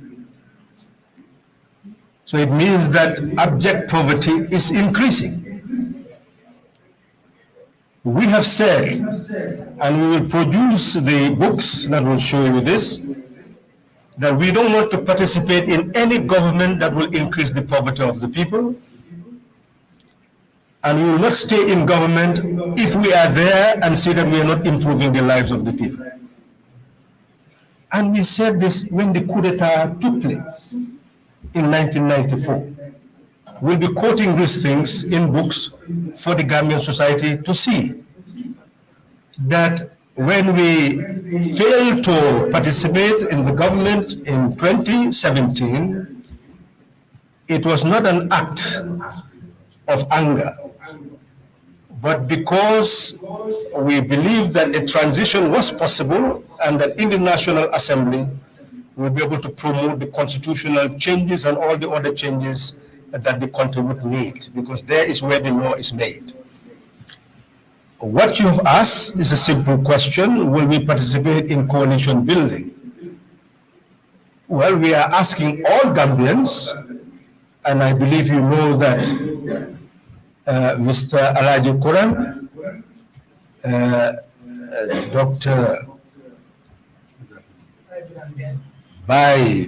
So it means that abject poverty is increasing. We have said, and we will produce the books that will show you this, that we don't want to participate in any government that will increase the poverty of the people, And we will not stay in government if we are there and see that we are not improving the lives of the people. And we said this when the coup d'etat took place in 1994. We'll be quoting these things in books for the Gambian society to see that when we failed to participate in the government in 2017, it was not an act of anger, but because we believe that a transition was possible and that in the National Assembly we'll be able to promote the constitutional changes and all the other changes that the country would need, because there is where the law is made. What you have asked is a simple question: will we participate in coalition building? Well, we are asking all Gambians, and I believe you know that Mr. Alaji Kuran, Dr. Bai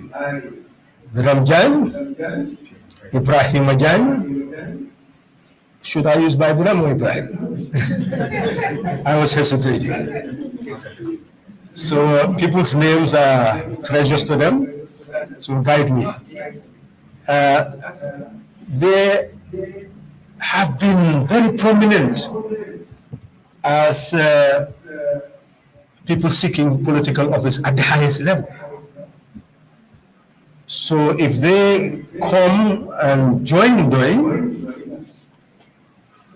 Biramjan, Ibrahim Ajan. Should I use Bai Biram or Ibrahim? I was hesitating. So people's names are treasures to them, so guide me. They have been very prominent as people seeking political office at the highest level. So if they come and join DOI,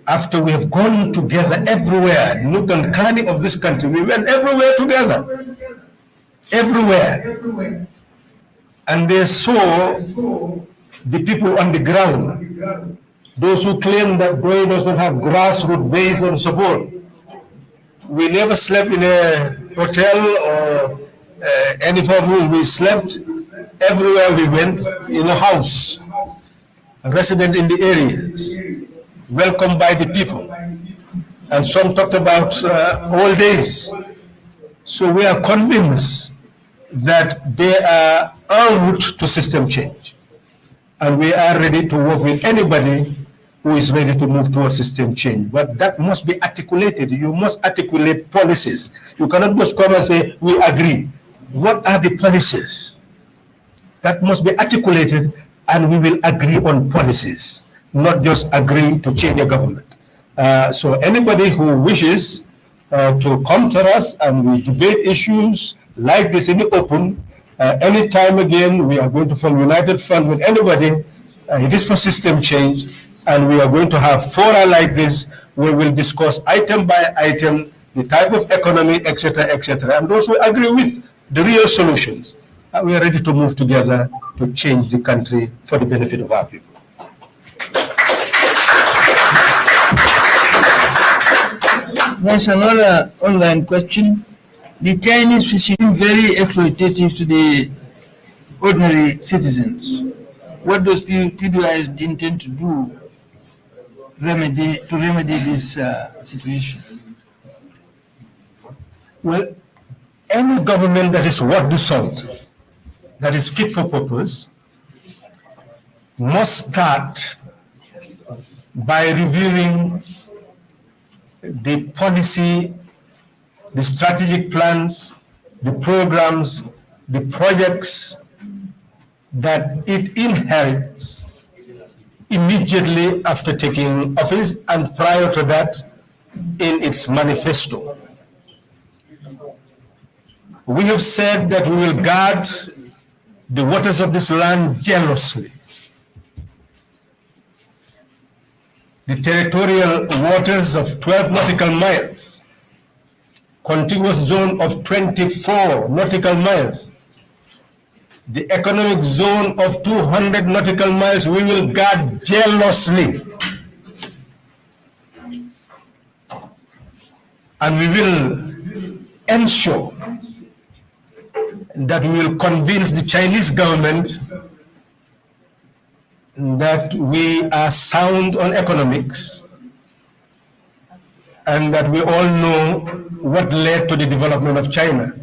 after we have gone together everywhere, nook and cranny of this country, we went everywhere together, everywhere. And they saw the people on the ground, those who claim that DOI does not have grassroots base and support. We never slept in a hotel or any room. We slept everywhere we went, in a house, a resident in the areas, welcomed by the people. And some talked about old days. So we are convinced that they are en route to system change. And we are ready to work with anybody who is ready to move towards system change. But that must be articulated. You must articulate policies. You cannot just come and say, we agree. What are the policies? That must be articulated, and we will agree on policies, not just agree to change the government. So anybody who wishes to come to us and we debate issues like this in the open, anytime again, we are going to form United Front with anybody. It is for system change, and we are going to have fora like this where we'll discuss item by item the type of economy, etc., etc., and those who agree with the real solutions. We are ready to move together to change the country for the benefit of our people. There's another online question. The Chinese seem very exploitative to the ordinary citizens. What does PDOIS intend to do to remedy this situation? Well, any government that is worth the salt, that is fit for purpose, must start by reviewing the policy, the strategic plans, the programs, the projects that it inherits immediately after taking office and prior to that in its manifesto. We have said that we will guard the waters of this land jealously. The territorial waters of 12 nautical miles, contiguous zone of 24 nautical miles, the economic zone of 200 nautical miles, we will guard jealously. And we will ensure that we will convince the Chinese government that we are sound on economics and that we all know what led to the development of China,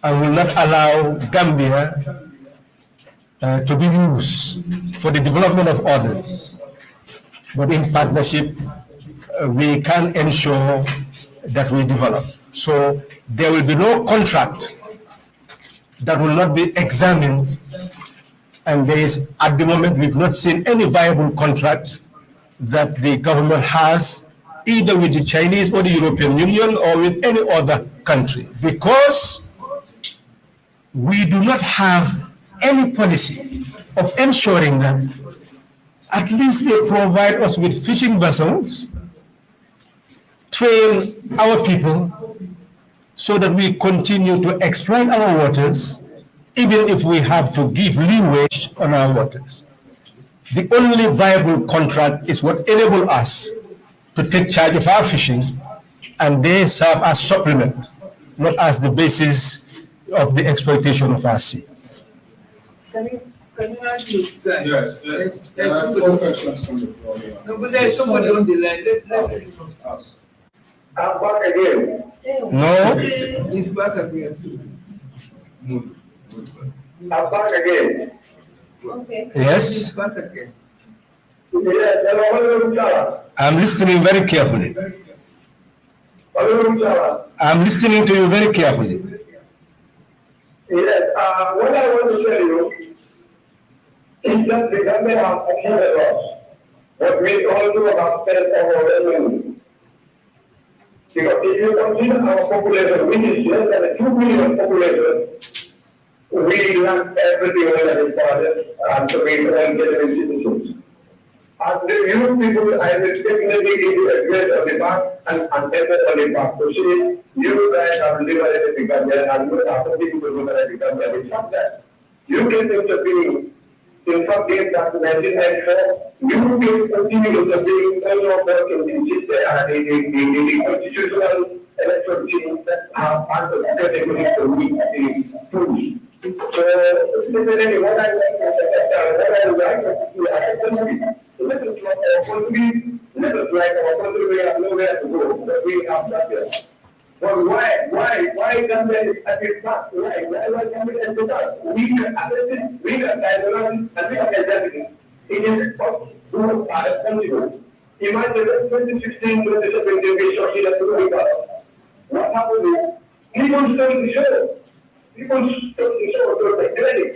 and will not allow Gambia to be used for the development of others. but in partnership, we can ensure that we develop. So there will be no contract that will not be examined, and there is, at the moment, we've not seen any viable contract that the government has either with the Chinese or the European Union or with any other country, because we do not have any policy of ensuring that at least they provide us with fishing vessels, train our people so that we continue to exploit our waters, even if we have to give leeway on our waters. The only viable contract is what enables us to take charge of our fishing, and they serve as supplement, not as the basis of the exploitation of our sea. Can you ask you guys? Yes, yes. There are 4 questions on the floor. No, but there's somebody on the line. Let Us. I'm back again. No? He's back again. I'm back again. Okay. Yes? He's back again. Yes, hello, I'm listening very carefully. I'm listening to you very carefully. Yes, what I want to tell you is that the government has achieved us, but we also have spent our revenue. Because if you consider our population, which is less than a 2 million population, we lack everything that is important and to be well-getting citizens. And the young people, I will definitely give you a great on the back and effort on the back to see you guys have liberated the Gambia and you are people to liberate the Gambia. It's not that. You get intervening in some days that 1994, you will continue to be all of work in the constitutional electoral change that are part of the category to meet the tools. So, definitely what I like to let us like our country, we have nowhere to go, but we have that there. But why Gambia at the back? Why Gambia at the back? We can address it, we can dialogue, and we can address it. It is us who are responsible. Imagine 2016, 2017, we shot it at the river. What happened is, people started the show. People started the show to the credit.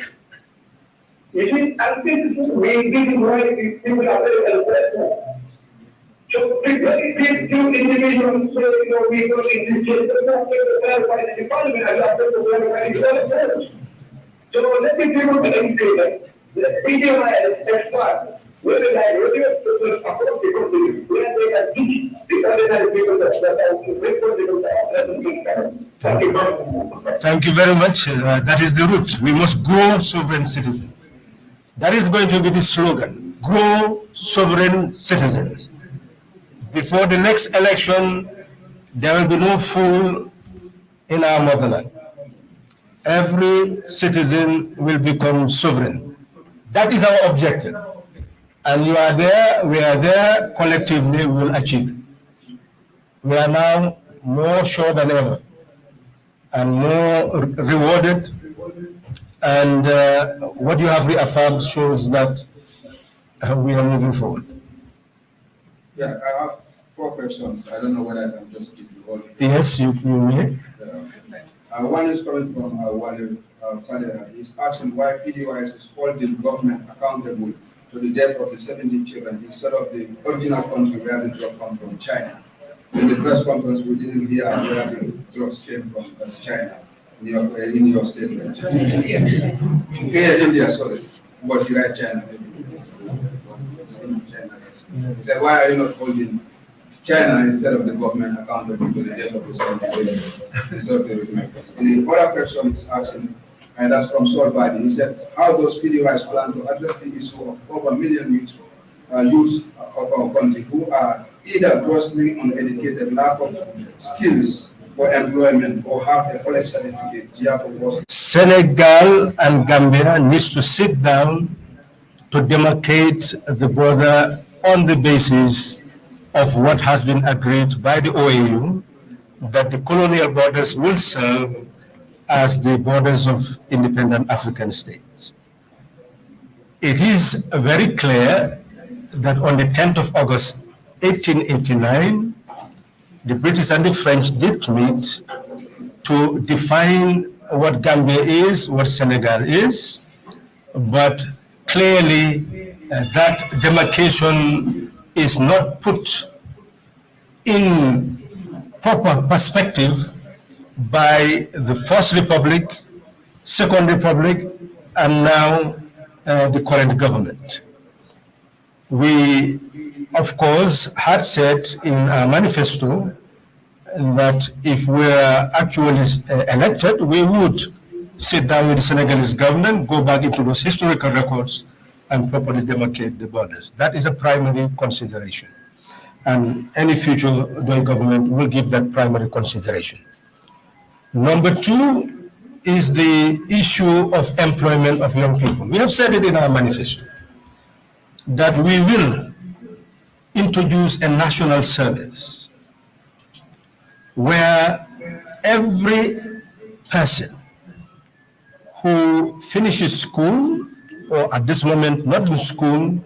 You see, and this is why people are very helpful. So, these 2 individuals say, we go in this case, but not by the parliament, and after the verify the so, let me give you the indicator. The PDOIS expert, where the people across the country, where they can teach the ordinary people that are responsible for Thank you very much. Thank you very much. That is the root. We must grow sovereign citizens. That is going to be the slogan. Grow sovereign citizens. Before the next election, there will be no fool in our motherland. Every citizen will become sovereign. That is our objective. And you are there, we are there, collectively we will achieve it. We are now more sure than ever and more rewarded. And what you have reaffirmed shows that we are moving forward. Yeah, I have 4 questions. I don't know whether I can just give you all. Yes, you may. One is coming from Wale Falera. He's asking why PDOIS is holding government accountable to the death of the 70 children instead of the original country where the drug come from, China. In the press conference, we didn't hear where the drugs came from, that's China, in your statement. India, sorry. But you write China, maybe. He said, why are you not holding China instead of the government accountable to the death of the 70 children? The other question is asking, and that's from Saul Badi. He said, how does PDOIS plan to address the issue of over 1 million youths of our country who are either grossly uneducated, lack of skills for employment, or have a college certificate? Senegal and Gambia needs to sit down to demarcate the border on the basis of what has been agreed by the OAU, that the colonial borders will serve as the borders of independent African states. It is very clear that on the 10th of August, 1889, the British and the French did meet to define what Gambia is, what Senegal is, but clearly that demarcation is not put in proper perspective by the First Republic, Second Republic, and now the current government. We, of course, had said in our manifesto that if we are actually elected, we would sit down with the Senegalese government, go back into those historical records, and properly demarcate the borders. That is a primary consideration. And any future government will give that primary consideration. Number two is the issue of employment of young people. We have said it in our manifesto that we will introduce a national service where every person who finishes school, or at this moment not in school,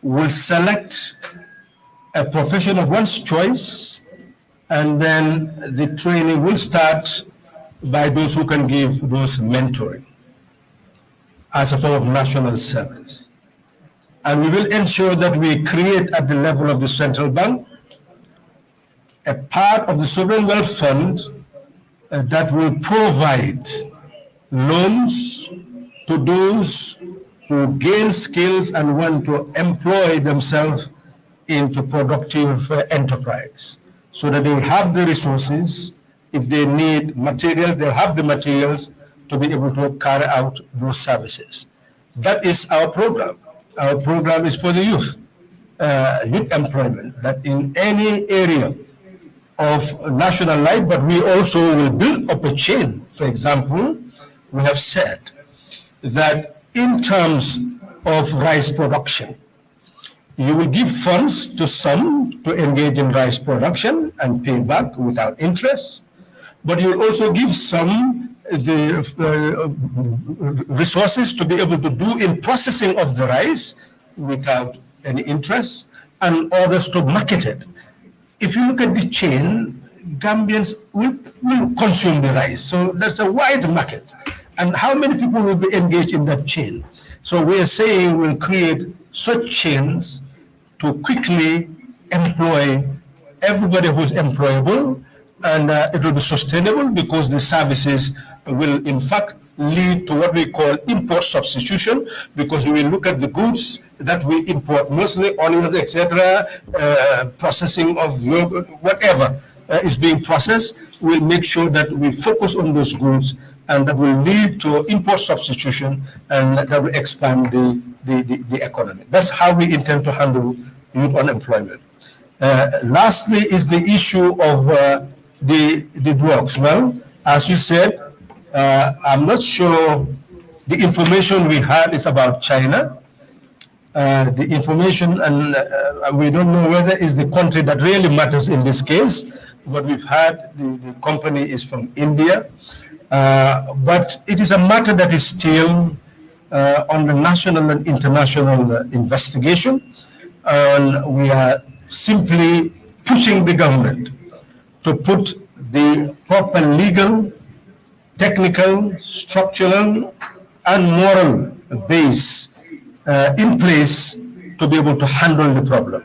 will select a profession of one's choice, and then the training will start by those who can give those mentoring as a form of national service. And we will ensure that we create at the level of the central bank a part of the sovereign wealth fund that will provide loans to those who gain skills and want to employ themselves into productive enterprise, so that they will have the resources. If they need materials, they'll have the materials to be able to carry out those services. That is our program. Our program is for the youth, youth employment, that in any area of national life, but we also will build up a chain. For example, we have said that in terms of rice production, you will give funds to some to engage in rice production and pay back without interest, but you will also give some the resources to be able to do in processing of the rice without any interest, and others to market it. If you look at the chain, Gambians will consume the rice. So that's a wide market. And how many people will be engaged in that chain? So we are saying we'll create such chains to quickly employ everybody who's employable, and it will be sustainable because the services will in fact lead to what we call import substitution, because we will look at the goods that we import, mostly onions, etc., processing of yogurt, whatever is being processed. We'll make sure that we focus on those goods, and that will lead to import substitution, and that will expand the economy. That's how we intend to handle youth unemployment. Lastly is the issue of the drugs. Well, as you said, I'm not sure the information we had is about China. The information, and we don't know whether it's the country that really matters in this case, but we've had the company is from India. But it is a matter that is still on the national and international investigation. And we are simply pushing the government to put the proper legal, technical, structural, and moral base in place to be able to handle the problem.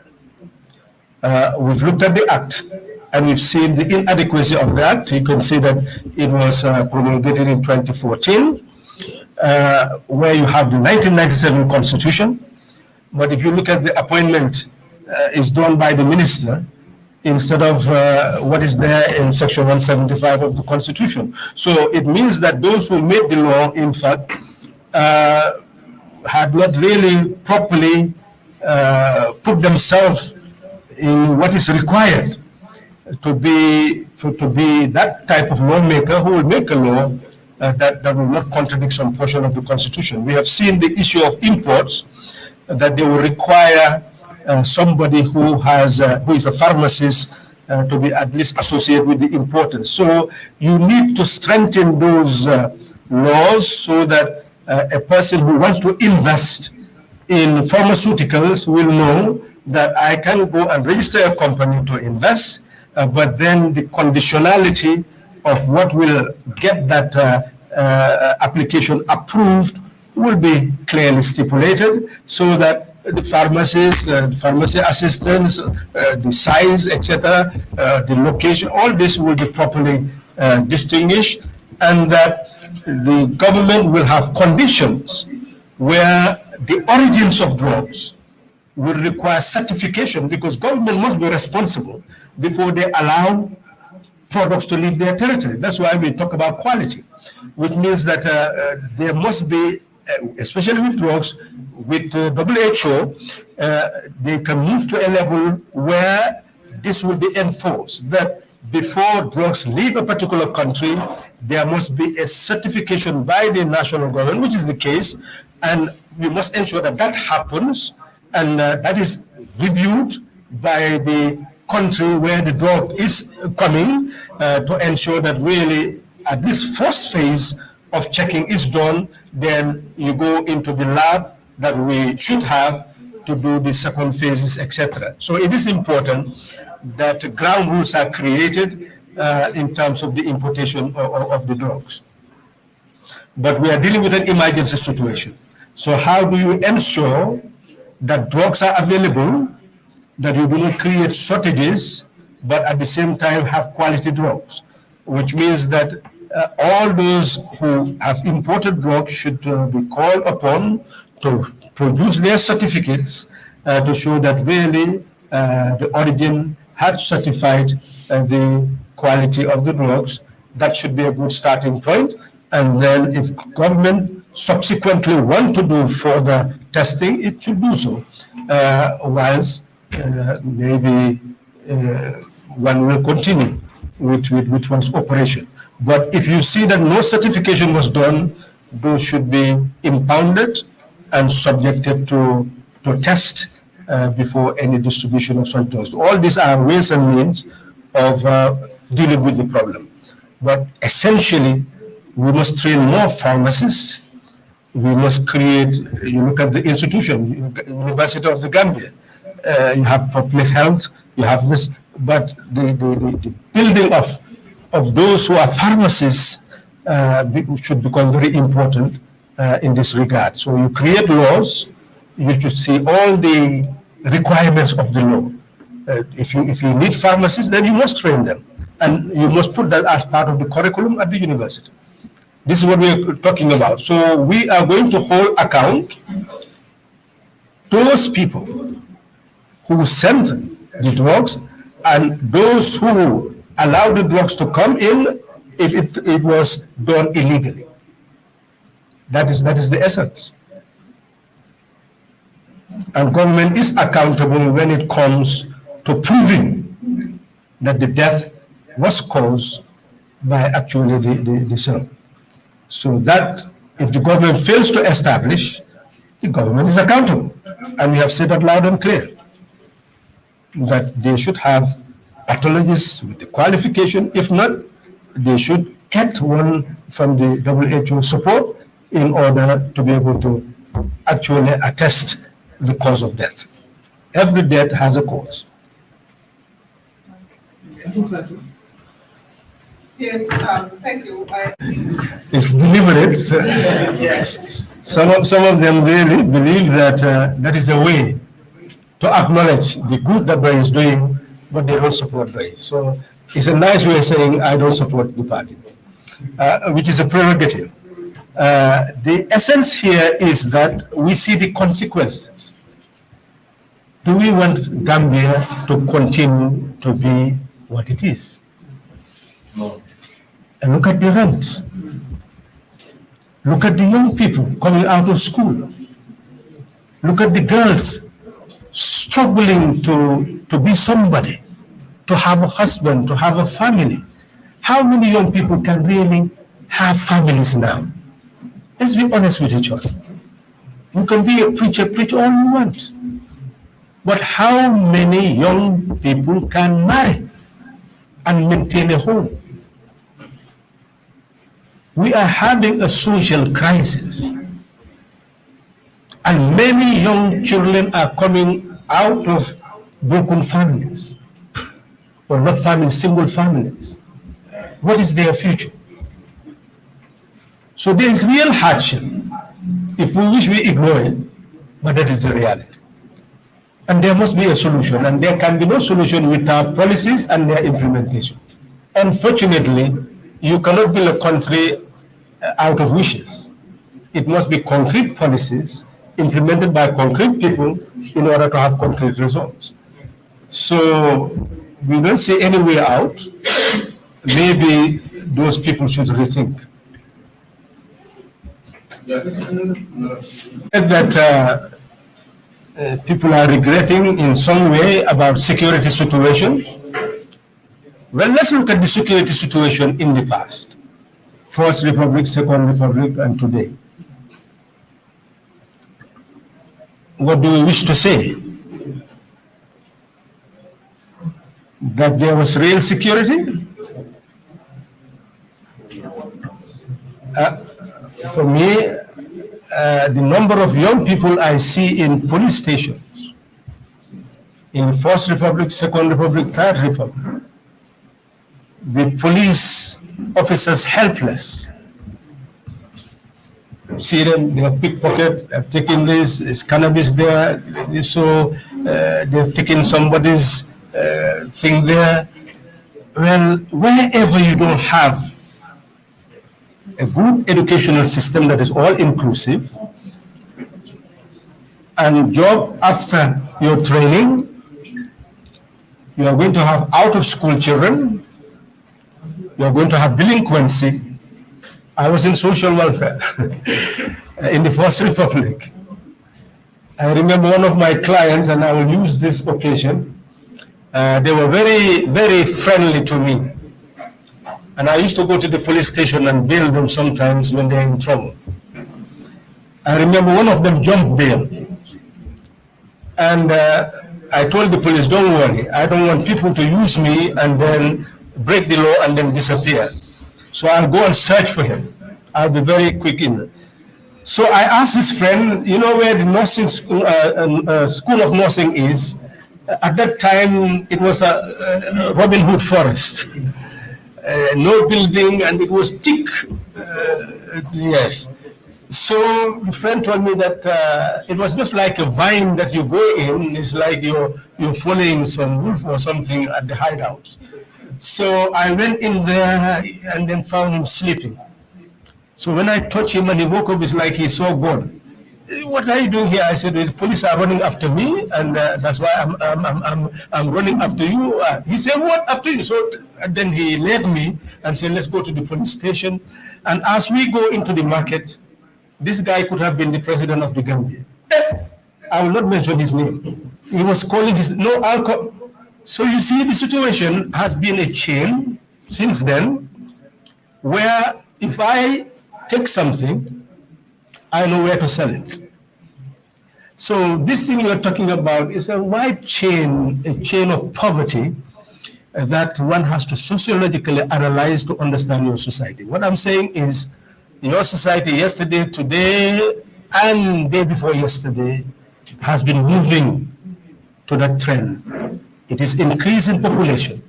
We've looked at the Act, and we've seen the inadequacy of the Act. You can see that it was promulgated in 2014, where you have the 1997 Constitution. But if you look at the appointment, is done by the minister instead of what is there in Section 175 of the Constitution. So it means that those who made the law, in fact, had not really properly put themselves in what is required to be that type of lawmaker who will make a law that will not contradict some portion of the Constitution. We have seen the issue of imports, that they will require somebody who is a pharmacist to be at least associated with the importers. So you need to strengthen those laws so that a person who wants to invest in pharmaceuticals will know that I can go and register a company to invest, but then the conditionality of what will get that application approved will be clearly stipulated so that the pharmacists, pharmacy assistants, the size, etc., the location, all this will be properly distinguished, and that the government will have conditions where the origins of drugs will require certification, because government must be responsible before they allow products to leave their territory. That's why we talk about quality, which means that there must be, especially with drugs, with WHO, they can move to a level where this will be enforced, that before drugs leave a particular country, there must be a certification by the national government, which is the case, and we must ensure that that happens, and that is reviewed by the country where the drug is coming, to ensure that really at this first phase of checking is done, then you go into the lab that we should have to do the second phases, etc. So it is important that ground rules are created in terms of the importation of the drugs. But we are dealing with an emergency situation. So how do you ensure that drugs are available, that you do not create shortages, but at the same time have quality drugs, which means that all those who have imported drugs should be called upon to produce their certificates to show that really the origin has certified the quality of the drugs. That should be a good starting point. And then if government subsequently want to do further testing, it should do so, whilst maybe one will continue with one's operation. But if you see that no certification was done, those should be impounded and subjected to test before any distribution of such drugs. All these are ways and means of dealing with the problem. But essentially, we must train more pharmacists. We must create, you look at the institution, University of the Gambia, you have public health, you have this, but the building of those who are pharmacists should become very important in this regard. So you create laws, you should see all the requirements of the law. If you need pharmacists, then you must train them, and you must put that as part of the curriculum at the university. This is what we are talking about. So we are going to hold account those people who sent the drugs and those who allowed the drugs to come in if it was done illegally. That is the essence. And government is accountable when it comes to proving that the death was caused by actually the cell. So that if the government fails to establish, the government is accountable. And we have said that loud and clear, that they should have pathologists with the qualification. If not, they should get one from the WHO support in order to be able to actually attest the cause of death. Every death has a cause. Yes, thank you. It's deliberate. Some of them really believe that that is a way to acknowledge the good that Bay is doing, but they don't support Bay. So it's a nice way of saying, I don't support the party, which is a prerogative. The essence here is that we see the consequences. Do we want Gambia to continue to be what it is? No. And look at the rent. Look at the young people coming out of school. Look at the girls struggling to be somebody, to have a husband, to have a family. How many young people can really have families now? Let's be honest with each other. You can be a preacher, preach all you want. But how many young people can marry and maintain a home? We are having a social crisis. And many young children are coming out of broken families, or not families, single families. What is their future? So there is real hardship. If we wish, we ignore it, but that is the reality. And there must be a solution, and there can be no solution without policies and their implementation. Unfortunately, you cannot build a country out of wishes. It must be concrete policies implemented by concrete people in order to have concrete results. So we don't see any way out. Maybe those people should rethink. That people are regretting in some way about security situation. Well, let's look at the security situation in the past. First Republic, Second Republic, and today. What do we wish to say? That there was real security? For me, the number of young people I see in police stations, in the First Republic, Second Republic, Third Republic, with police officers helpless. See them, they have pickpocket, they've taken this, is cannabis there, so they've taken somebody's thing there. Well, wherever you don't have a good educational system that is all inclusive, and job after your training, you are going to have out of school children, you are going to have delinquency. I was in social welfare in the First Republic. I remember one of my clients, and I will use this occasion, they were very, very friendly to me. And I used to go to the police station and bail them sometimes when they're in trouble. I remember one of them jumped bail. And I told the police, don't worry, I don't want people to use me and then break the law and then disappear. So I'll go and search for him. I'll be very quick in. So I asked this friend, you know where the nursing school, School of Nursing is? At that time, it was a Robin Hood forest. No building, and it was thick. Yes. So the friend told me that it was just like a vine that you go in. It's like you're following some wolf or something at the hideout. So I went in there and then found him sleeping. So when I touched him and he woke up, it's like he saw God. What are you doing here? I said, well, the police are running after me, and that's why I'm running after you. He said, what after you? So then he led me and said, let's go to the police station. And as we go into the market, this guy could have been the president of the Gambia. I will not mention his name. He was calling his no alcohol. So you see, the situation has been a chain since then, where if I take something, I know where to sell it. So this thing you're talking about is a wide chain, a chain of poverty that one has to sociologically analyze to understand your society. What I'm saying is your society yesterday, today, and day before yesterday has been moving to that trend. It is increasing population.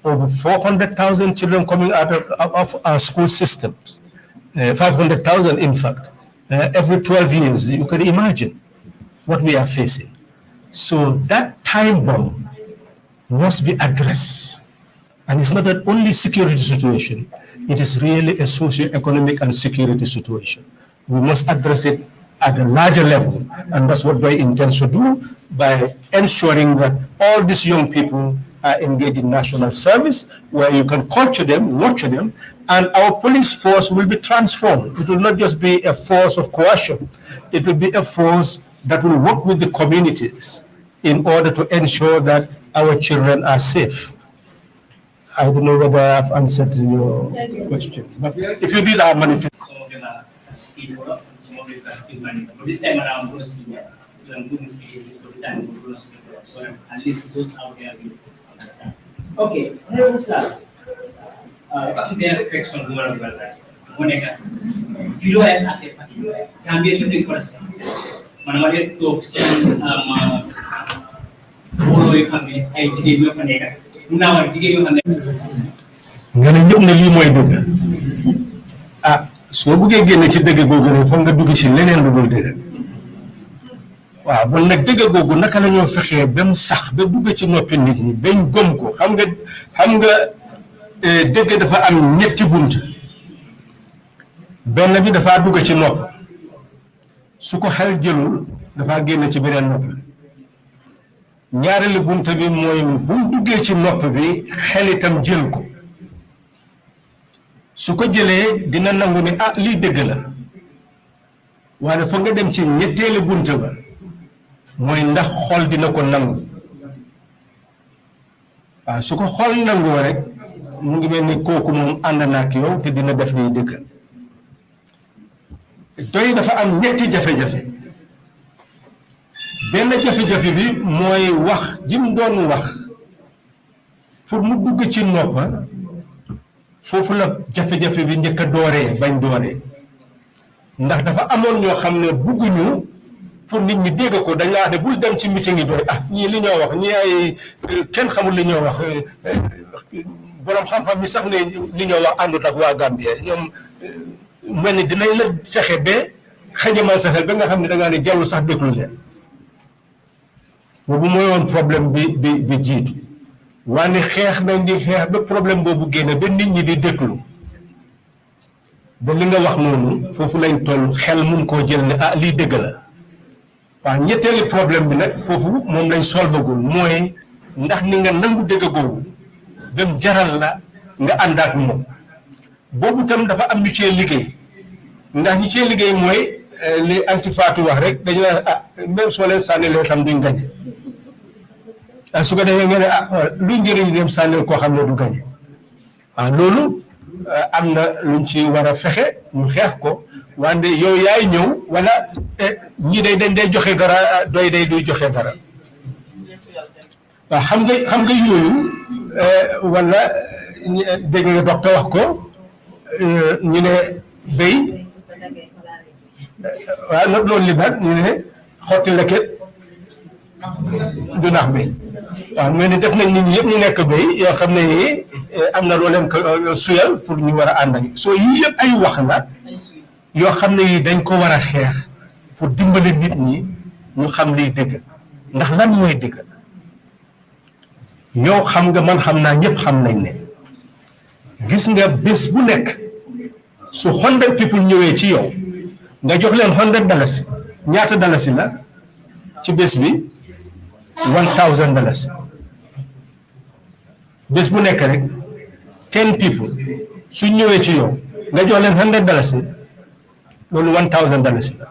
Over 400,000 children coming out of our school systems. 500,000 in fact. Every 12 years, you can imagine what we are facing. So that time bomb must be addressed. And it's not an only security situation, it is really a socio-economic and security situation. We must address it at a larger level, and that's what they intend to do by ensuring that all these young people are engaged in national service, where you can culture them, nurture them, and our police force will be transformed. It will not just be a force of coercion. It will be a force that will work with the communities in order to ensure that our children are safe. I don't know whether I've answered your question, but if you did, our manifest. Some of them are speed up, some of them are speed money. But this time around, we're going to speed up. We're going to speed this, but this time we're going to speed up. So at least those out there will understand. Okay, Honorable Sir, if there are questions, we want to go back. PDOIS accepted. Can be a new correspondent. man ma dee toog seen mbooloo yoo xam ne ay jigéen ñoo fa nekk mun naa wax jigéen yoo xam ne. nga ne ñëpp ne lii mooy dëgg ah soo buggee génne ci dëgg googu rek foog nga dugg ci leneen lu dul dëgg waaw bon nag dëgg googu naka la ñoo fexee ba mu sax ba dugg ci noppi nit ñi bañ gëm ko xam nga dëgg dafa am ñetti bunt benn bi dafaa dugg ci nopp su ko xel jëlul dafaa génn ci beneen nopp ñaareelu bunt bi mooy bu mu duggee ci nopp bi xel itam jël ko su ko jëlee dina nangu ni ah lii dëgg la waaye foog nga dem ci ñetteelu bunt ba mooy ndax xol dina ko nangu waaw su ko xol nangu rek mu ngi mel ni kooku moom ànd na ak yow te dina def liy dëgg doy dafa am ñetti jafe-jafe benn jafe-jafe bi mooy wax ji mu doon wax pour mu dugg ci noppa foofu la jafe-jafe bi njëkk a dooree bañ dooree ndax dafa amoon ñoo xam ne bugguñu pour nit ñi dégg ko dañ laa ne bul dem ci meeting yi doy ah ñii li ñoo wax ñii ay kenn xamul li ñoo wax borom xam-xam bi sax ne li ñoo wax àndut ak waa Gambie ñoom mel ni dinañ la fexe ba xajamal sa xel ba nga xam ne da ngaa ne jarul sax déglu leen boobu mooy woon problème bi jiitu waaye xeex nañ di xeex ba problème boobu génne ba nit ñi di déglu ba li nga wax noonu foofu lañ toll xel mun koo jël ne ah lii dëgg la waaw ñetteeli problème bi nag foofu moom lañ solvagul mooy ndax ni nga nangu dëgg googu ba mu jaral la nga àndaat moom boobu tam dafa am ñu cee liggéey ndax ñi cee liggéey mooy li antifaatu wax rek dañu naan ah même soo leen sànnilee tam duñ gañe ah su ko defee nga ne ah luy njëriñ dem sànnil koo xam ne du gañe waaw loolu am na luñ ci war a fexe ñu xeex ko wante yow yaay ñëw wala ñi dañ day joxe dara doy day duy joxe dara waaw xam nga yooyu wala dégg nga docteur wax ko ñu ne béy waaw nag loolu li baat ñu ne xotti leket du nax béy waaw mais ni def nañ nit ñi yëpp ñu nekk béy yoo xam ne yi am na loo leen ko suyal pour ñu war a ànd ak soo yii yëpp ay wax la yoo xam ne yi dañ ko war a xeex pour dimbali nit ñi ñu xam liy dëgg ndax lan mooy dëgg yow xam nga man xam naa ñëpp xam nañ ne gis nga bés bu nekk su 100 people ñëwee ci yow nga jox leen $100 ñaata dalasi la ci bés bi $1,000 bés bu nekk rek 10 people su ñëwee ci yow nga jox leen $100 loolu $1,000 la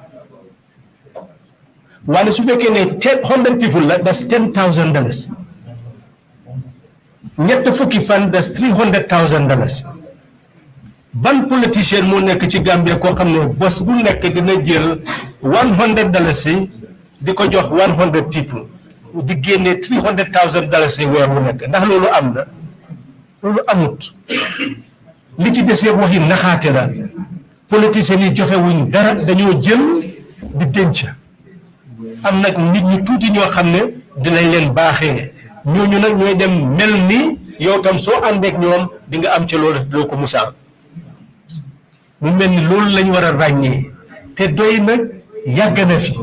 waaye su fekkee ne 100 people la das $10,000 ñett fukki fan das $300,000 ban politicien moo nekk ci Gambia koo xam ne bés bu nekk dina jël $100 di ko jox 100 people di génne $300,000 weer bu nekk ndax loolu am na loolu amut li ci des yëpp waxi naxaate la politiciens yi joxe wuñ dara dañoo jël di denc am nag nit ñi tuuti ñoo xam ne dinañ leen baaxee ñooñu nag ñooy dem mel ni yow tam soo àndeek ñoom di nga am ci loolu doo ko musaal mu mel ni loolu lañ war a ràññee te doy nag yàgg na fi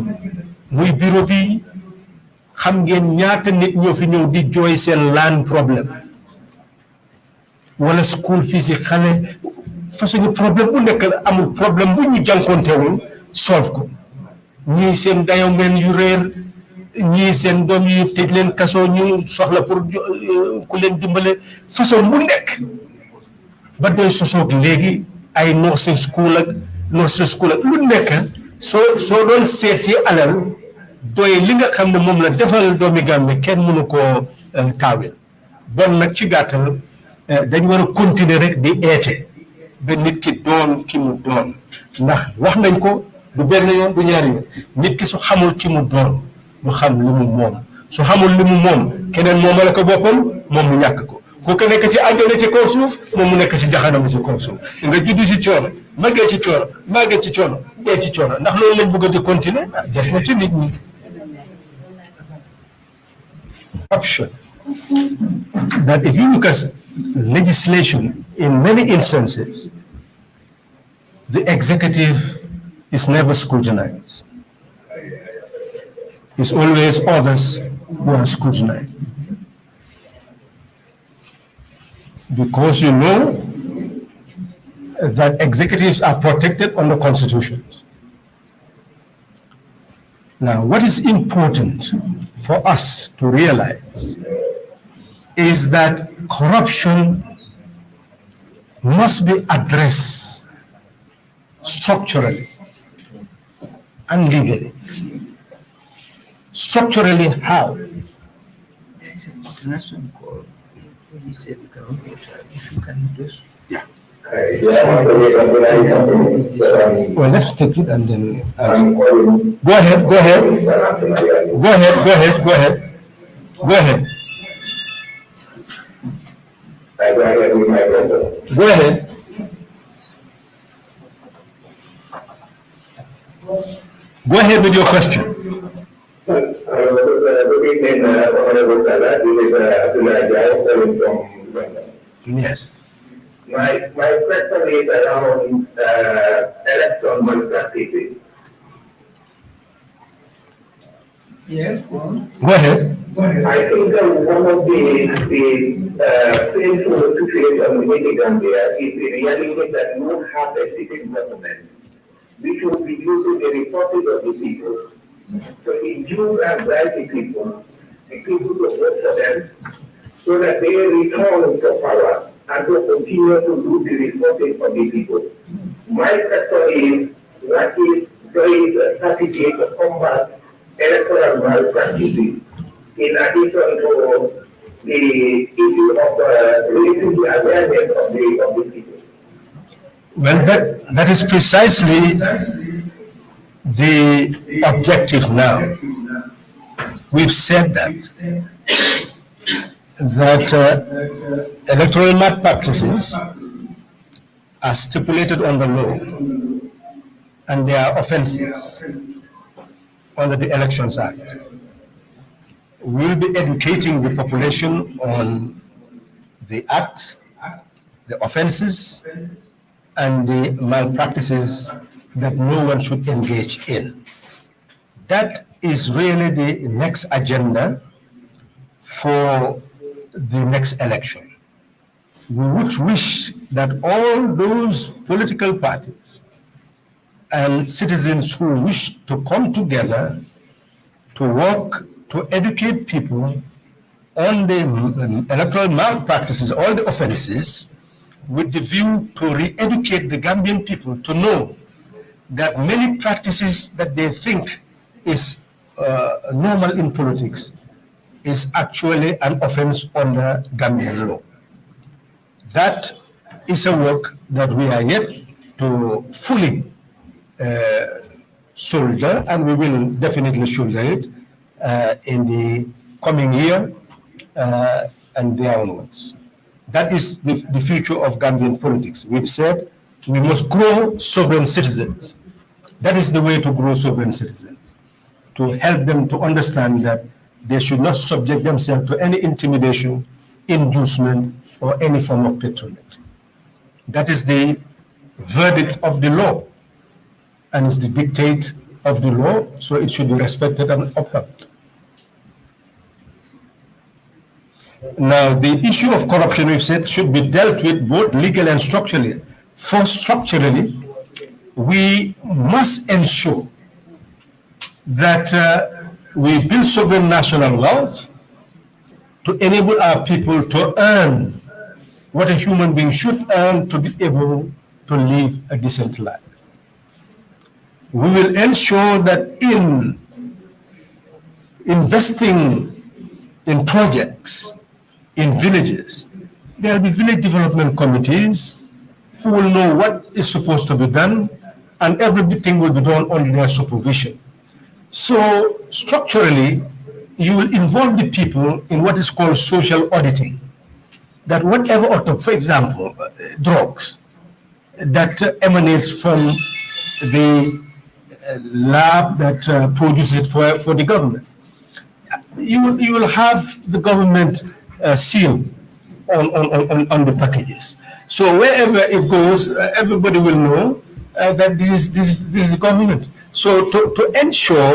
muy bureau bi xam ngeen ñaata nit ñoo fi ñëw di jooy seen laan problème wala school fii si xale façon problème bu nekk amul problème bu ñu jànkontewul solve ko ñii seen dayo meen yu réer ñii seen doom yu tëj leen kaso ñu soxla pour ku leen dimbale façon bu nekk ba doy sosoog léegi ay nursing school ak lu nekk soo doon seeti alal doy li nga xam ne moom la defal doomi Gambie kenn mënu koo taawil bon nag ci gàttal dañ war a continuer rek di eete ba nit ki doon ki mu doon ndax wax nañ ko du benn yoon du ñaari yoon nit ki su xamul ki mu doon du xam li mu moom su xamul li mu moom keneen moomale ko boppam moom mu ñàkk ko ku nekk ci àjjana ci kaw suuf moom mu nekk ci jaxanam ci kaw suuf nga juddu ci coono ma gee ci coono màggee ci coono gee ci coono ndax loolu lañ bëgg di continuer des na ci nit ñi. Option that if you look at legislation in many instances, the executive is never scrutinized. It's always others who are scrutinized. Because you know that executives are protected under constitutions. Now, what is important for us to realize is that corruption must be addressed structurally and legally. Structurally, how? Yeah. Well, let's take it and then answer. Go ahead. Go ahead. Go ahead with your question. Good evening, Honorable Salah. This is Abdullah Jai calling from London. Yes. My question is around election malpractices. Yes, go on. Go ahead. I think one of the painful situations in the Gambia is the reality that we don't have a sitting government. We should be using the resources of the people to induce and drive the people to vote for them so that they return to power and to continue to do the resources of the people. My question is, what is the strategy to combat electoral malpractices in addition to the issue of raising the awareness of the people? Well, that is precisely the objective now. We've said that electoral malpractices are stipulated on the law and they are offenses under the Elections Act. We'll be educating the population on the act, the offenses, and the malpractices that no one should engage in. That is really the next agenda for the next election. We would wish that all those political parties and citizens who wish to come together to work to educate people on the electoral malpractices, all the offenses, with the view to re-educate the Gambian people to know that many practices that they think is normal in politics is actually an offense under Gambian law. That is a work that we are yet to fully shoulder, and we will definitely shoulder it in the coming year and there onwards. That is the future of Gambian politics. We've said we must grow sovereign citizens. That is the way to grow sovereign citizens, to help them to understand that they should not subject themselves to any intimidation, inducement, or any form of patronage. That is the verdict of the law, and it's the dictate of the law, so it should be respected and upheld. Now, the issue of corruption, we've said, should be dealt with both legally and structurally. First, structurally, we must ensure that we build sovereign national wealth to enable our people to earn what a human being should earn to be able to live a decent life. We will ensure that in investing in projects, in villages, there will be village development committees who will know what is supposed to be done, and everything will be done under their supervision. So structurally, you will involve the people in what is called social auditing. That whatever, for example, drugs, that emanates from the lab that produces it for the government. You will have the government seal on the packages. So wherever it goes, everybody will know that this is the government. So to ensure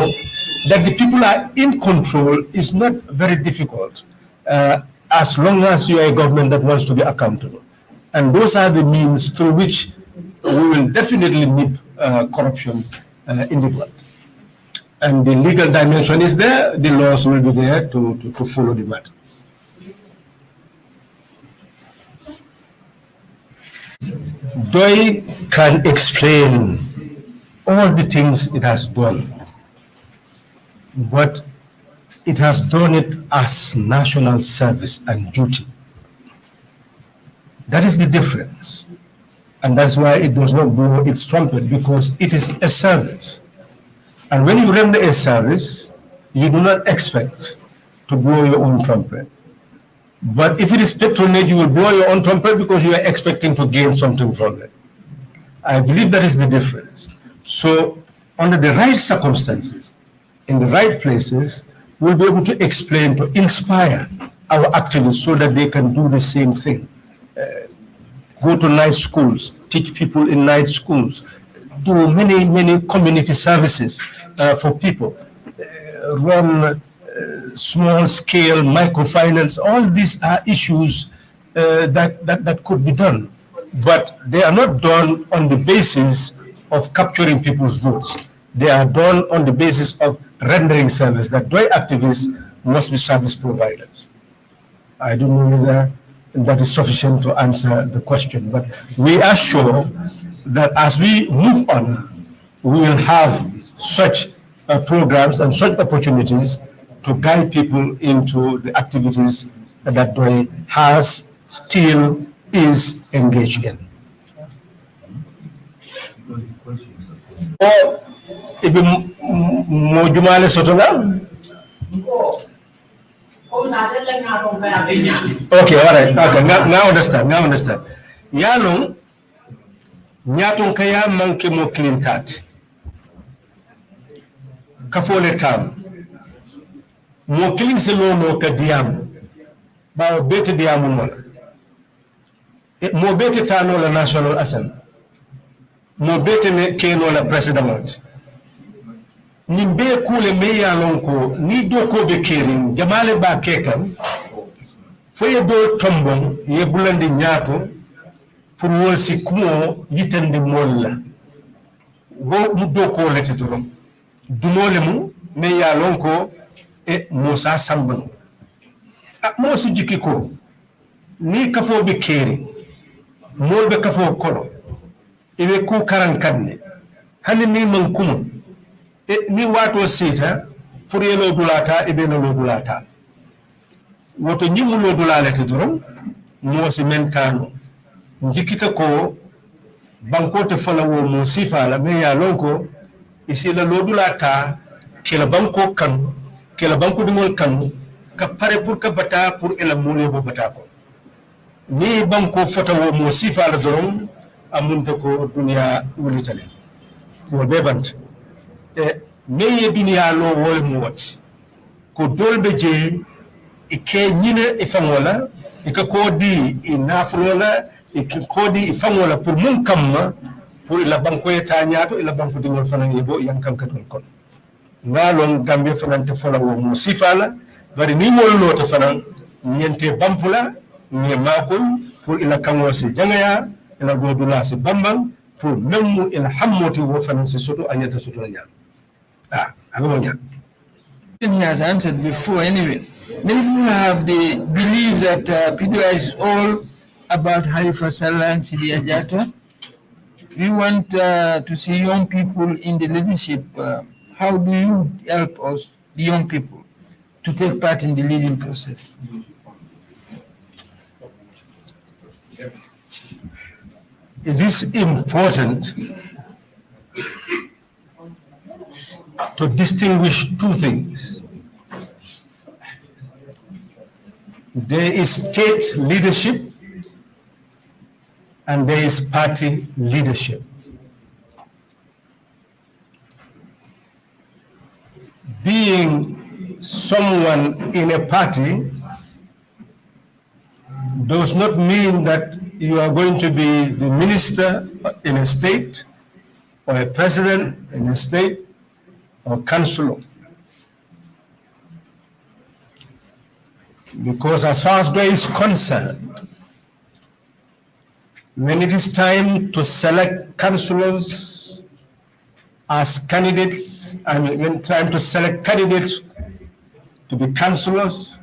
that the people are in control is not very difficult, as long as you are a government that wants to be accountable. And those are the means through which we will definitely nip corruption in the blood. And the legal dimension is there, the laws will be there to follow the matter. DOI can explain all the things it has done, but it has done it as national service and duty. That is the difference. And that's why it does not blow its trumpet, because it is a service. And when you render a service, you do not expect to blow your own trumpet. But if it is patronage, you will blow your own trumpet because you are expecting to gain something from it. I believe that is the difference. So under the right circumstances, in the right places, we'll be able to explain, to inspire our activists so that they can do the same thing. Go to night schools, teach people in night schools, do many community services for people, run small-scale microfinance. All these are issues that could be done, but they are not done on the basis of capturing people's votes. They are done on the basis of rendering service. That DOI activists must be service providers. I don't know whether that is sufficient to answer the question, but we are sure that as we move on, we will have such programs and such opportunities to guide people into the activities that DOI has, still is engaged in. Or ibi mo jumale sotola? Okay, all right. Okay, now understand. Now understand. Yano nyaton kaya manke mo clean cat. Kafole tam. Mo clean se lo no ka diam. Ba bete diam mo. Mo bete tano la National Assembly. Mo bete ne keno la president. Nimbe kule meya lonko ni doko be kerim jamale ba kekam foye do tombon ye bulande nyato pour wosi kumo yitande molla wo mu doko lati durom dumole mu meya lonko e Musa Sambano mo su jikki ko ni kafo be keri molbe kafo kono ibe ku karan kadne hani ni man kumo ni wato sita pour yelo dulata e beno lo dulata woto nyimu lo dulalete doron mo si mentano jikita ko banko te fala wo mo sifa la me ya lonko isi la lo dulata ke la banko kan ke la banko dimol kan ka pare pour ka bata pour ela mo bo bata ko ni banko fota wo mo sifa la doron amunta ko dunya wulitale wo bebant meye dunia lo wol mu wat ko dolbe je ike nyine e famola ike kodi inafulola ike kodi e famola pour mun kamma pour la banko eta nyaato e la banko dingol fanan yebo yankam katol kon ngalon gambe fanante fola wo mo sifala bari ni mol lota fanan nyente bampula ni makol pour ila kangosi jangaya ila godula se bambang pour memmu ila hammoti wo fanan se soto anyata soto la nyam. He has answered before anyway. Many people have the belief that PDOIS is all about Halifa Sallah and Sidi Ajata. We want to see young people in the leadership. How do you help us, the young people, to take part in the leading process? It is important to distinguish two things. There is state leadership and there is party leadership. Being someone in a party does not mean that you are going to be the minister in a state, or a president in a state, or councillor. Because as far as there is concerned, when it is time to select councillors as candidates, and when it's time to select candidates to be councillors,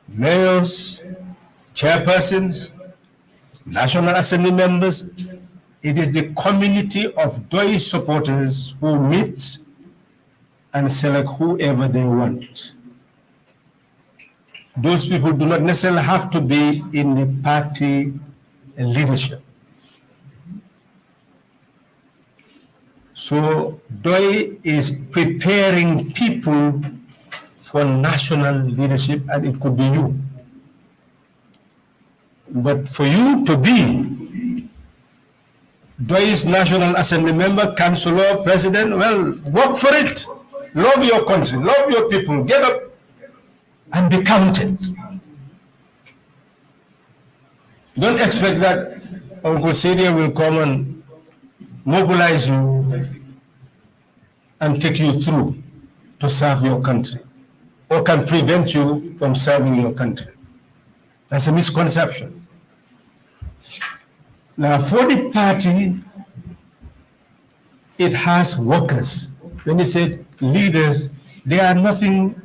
mayors, chairpersons, National Assembly members, it is the community of DOIS supporters who meet and select whoever they want. Those people do not necessarily have to be in the party leadership. So DOI is preparing people for national leadership, and it could be you. But for you to be DOIS National Assembly member, councillor, president, well, work for it. Love your country, love your people, get up and be counted. Don't expect that Uncle Cedia will come and mobilize you and take you through to serve your country, or can prevent you from serving your country. That's a misconception. Now, for the party, it has workers. When you say leaders, they are nothing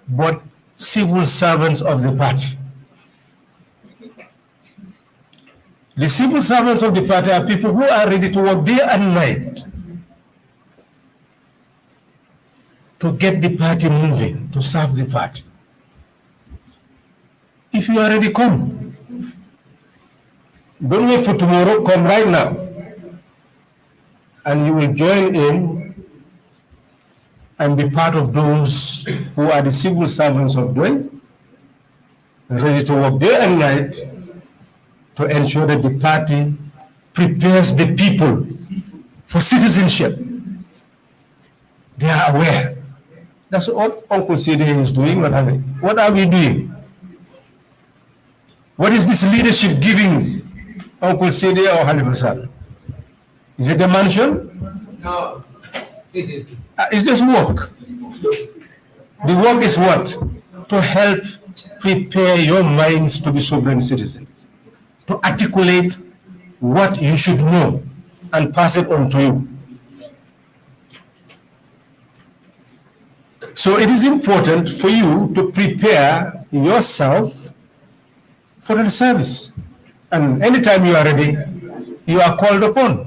but civil servants of the party. The civil servants of the party are people who are ready to work day and night to get the party moving, to serve the party. If you are ready, come. Don't wait for tomorrow, come right now. And you will join in and be part of those who are the civil servants of DOI, ready to work day and night to ensure that the party prepares the people for citizenship. They are aware. That's what Uncle Cedia is doing. What are we doing? What is this leadership giving Uncle Cedia or Halifasan? Is it a mansion? No. It's just work. The work is what? To help prepare your minds to be sovereign citizens, to articulate what you should know and pass it on to you. So it is important for you to prepare yourself for the service. And anytime you are ready, you are called upon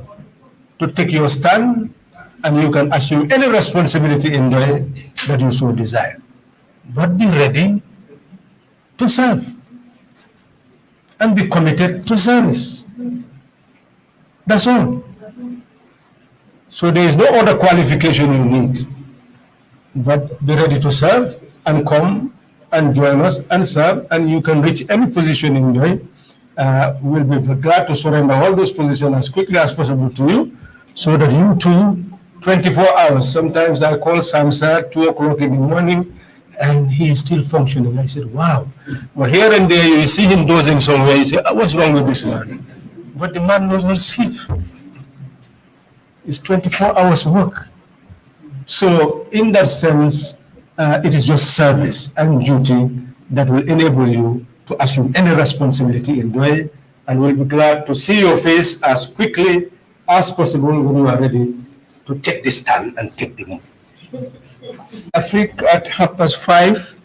to take your stand, and you can assume any responsibility in DOI that you so desire. But be ready to serve and be committed to service. That's all. So there is no other qualification you need, but be ready to serve and come and join us and serve, and you can reach any position in DOI. We'll be glad to surrender all those positions as quickly as possible to you, so that you too, 24 hours. Sometimes I call Samsa 2 o'clock in the morning, and he is still functioning. I said, wow. But here and there, you see him dozing somewhere. You say, what's wrong with this man? But the man does not sleep. It's 24 hours work. So in that sense, it is just service and duty that will enable you to assume any responsibility in DOI, and we'll be glad to see your face as quickly as possible when you are ready to take the stand and take the move. Africa at 5:30,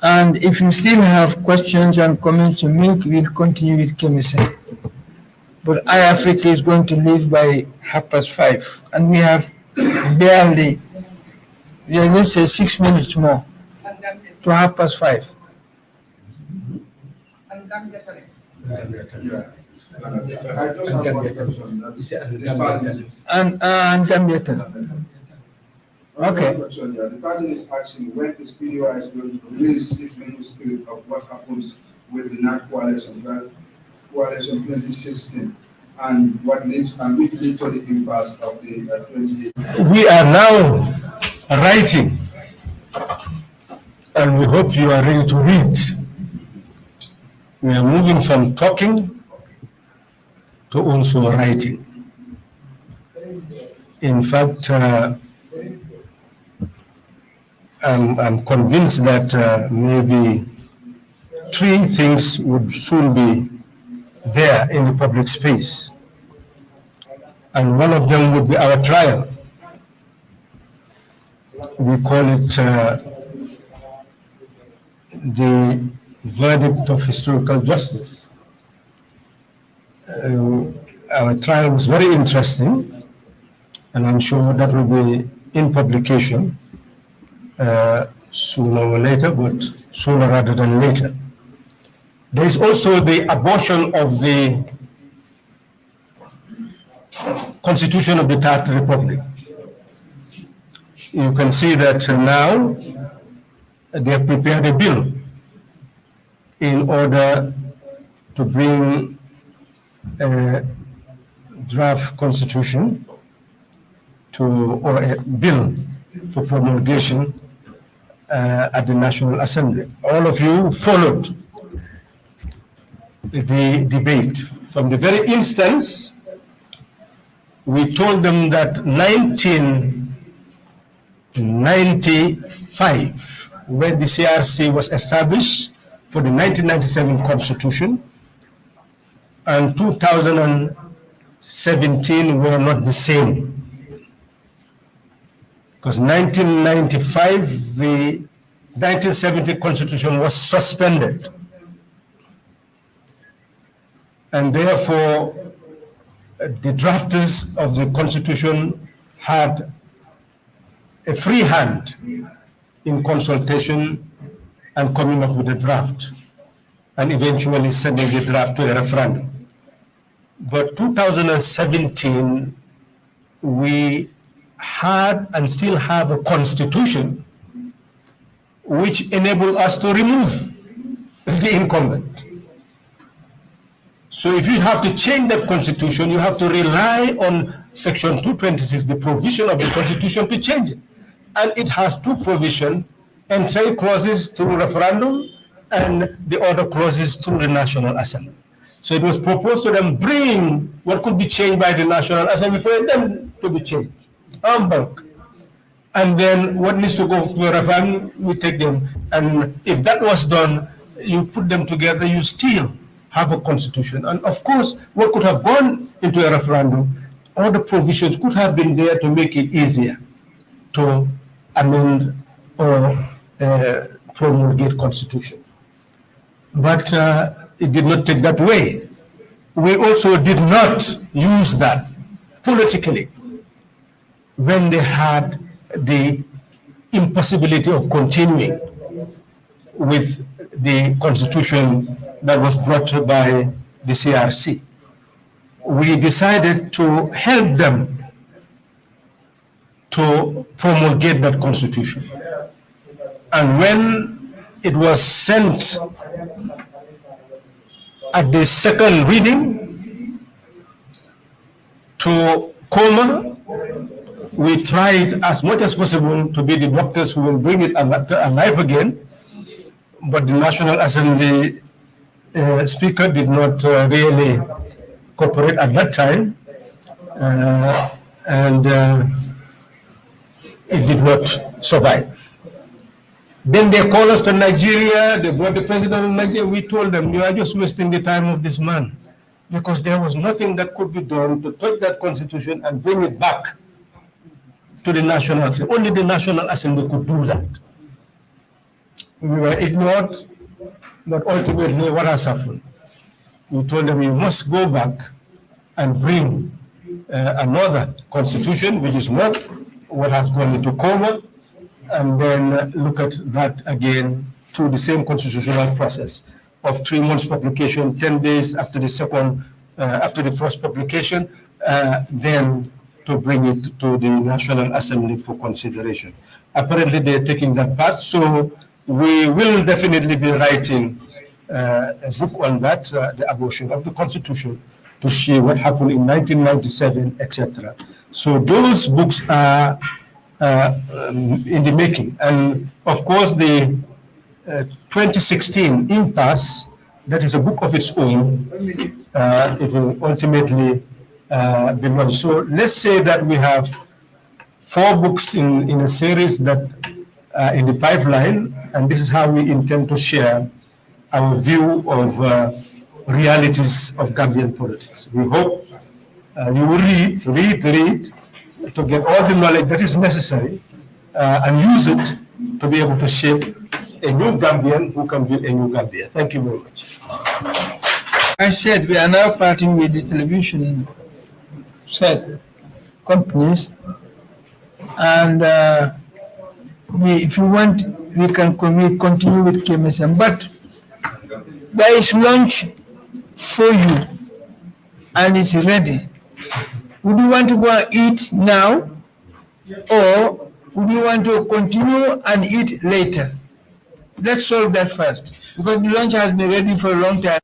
and if you still have questions and comments to make, we'll continue with Kemisen. But Africa is going to leave by 5:30, and we have barely, let's say 6 minutes more to 5:30. I just have one question. And Gambia. Okay. The person is asking when is PDOIS going to release its manuscript of what happens with the NAC coalition? Well, coalition 2016 and what leads and which leads to the impasse of the 2018? We are now writing, and we hope you are ready to read. We are moving from talking to also writing. In fact, I'm convinced that maybe 3 things would soon be there in the public space. And one of them would be our trial. We call it the verdict of historical justice. Our trial was very interesting, and I'm sure that will be in publication sooner or later, but sooner rather than later. There is also the abortion of the Constitution of the Third Republic. You can see that now they have prepared a bill in order to bring a draft constitution or a bill for promulgation at the National Assembly. All of you followed the debate. From the very instance, we told them that 1995, when the CRC was established for the 1997 Constitution, and 2017 were not the same. Because 1995, the 1970 Constitution was suspended. And therefore, the drafters of the Constitution had a free hand in consultation and coming up with a draft, and eventually sending the draft to a referendum. But 2017, we had and still have a constitution which enabled us to remove the incumbent. So if you have to change that constitution, you have to rely on Section 226, the provision of the constitution, to change it. And it has 2 provisions, entry clauses through referendum and the other clauses through the National Assembly. So it was proposed to them bring what could be changed by the National Assembly for them to be changed en bulk. And then what needs to go to a referendum, we take them. And if that was done, you put them together, you still have a constitution. And of course, what could have gone into a referendum, all the provisions could have been there to make it easier to amend or promulgate constitution. But it did not take that way. We also did not use that politically when they had the impossibility of continuing with the constitution that was brought by the CRC. We decided to help them to promulgate that constitution. And when it was sent at the second reading to Coma, we tried as much as possible to be the doctors who will bring it alive again, but the National Assembly Speaker did not really cooperate at that time, and it did not survive. Then they called us to Nigeria, they brought the president of Nigeria. We told them, you are just wasting the time of this man, because there was nothing that could be done to touch that constitution and bring it back to the National Assembly. Only the National Assembly could do that. We were ignored, but ultimately what has happened? We told them, you must go back and bring another constitution, which is not what has gone into coma, and then look at that again through the same constitutional process of 3 months publication, 10 days after the first publication, then to bring it to the National Assembly for consideration. Apparently they're taking that path, so we will definitely be writing a book on that, the abortion of the Constitution, to share what happened in 1997, etc. So those books are in the making. And of course, the 2016 impasse, that is a book of its own. It will ultimately be launched. So let's say that we have 4 books in a series that are in the pipeline, and this is how we intend to share our view of realities of Gambian politics. We hope you will read to get all the knowledge that is necessary and use it to be able to shape a new Gambian who can build a new Gambia. Thank you very much. I said we are now parting with the television set companies, and if you want, we can continue with KMSM. But there is lunch for you, and it's ready. Would you want to go and eat now, or would you want to continue and eat later? Let's solve that first, because the lunch has been ready for a long time.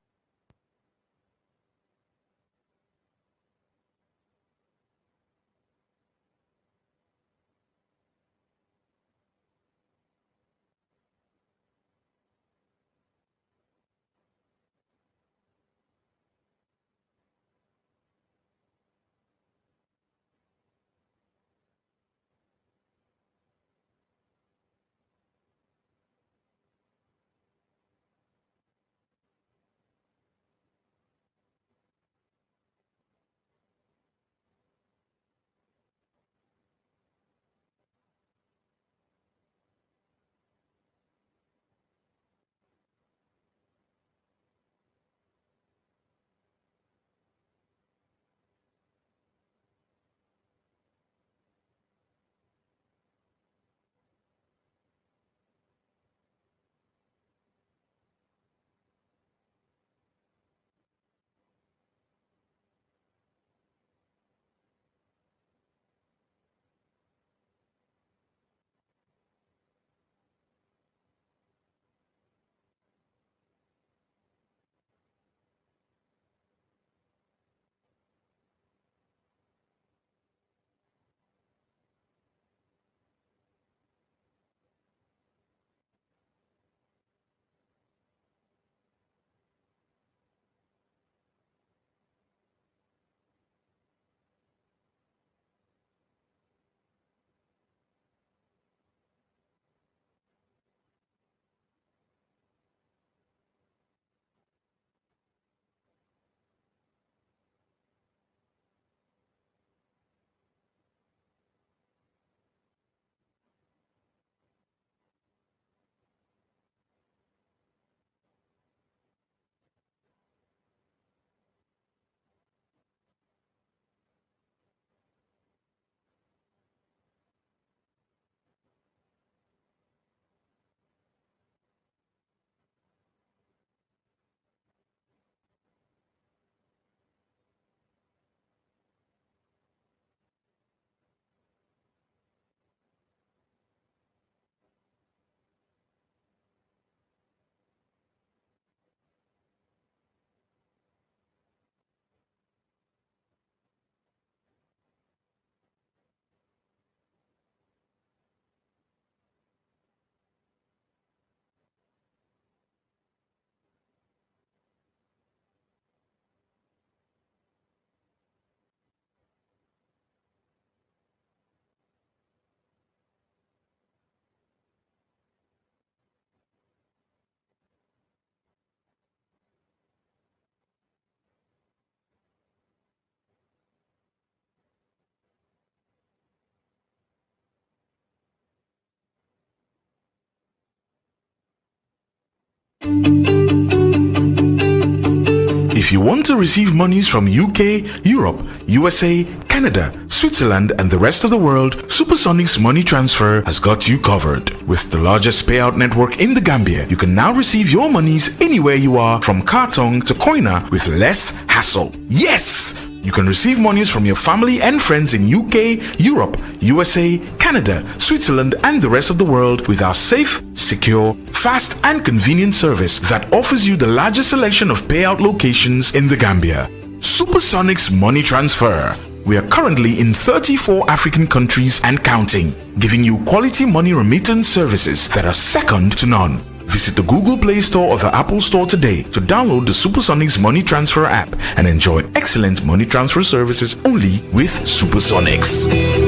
If you want to receive monies from UK, Europe, USA, Canada, Switzerland, and the rest of the world, Supersonic's money transfer has got you covered. With the largest payout network in the Gambia, you can now receive your monies anywhere you are, from Kartong to Koina, with less hassle. Yes! You can receive monies from your family and friends in UK, Europe, USA, Canada, Switzerland, and the rest of the world with our safe, secure, fast, and convenient service that offers you the largest selection of payout locations in the Gambia. Supersonics Money Transfer. We are currently in 34 African countries and counting, giving you quality money remittance services that are second to none. Visit the Google Play Store or the Apple Store today to download the Supersonics Money Transfer app and enjoy excellent money transfer services only with Supersonics.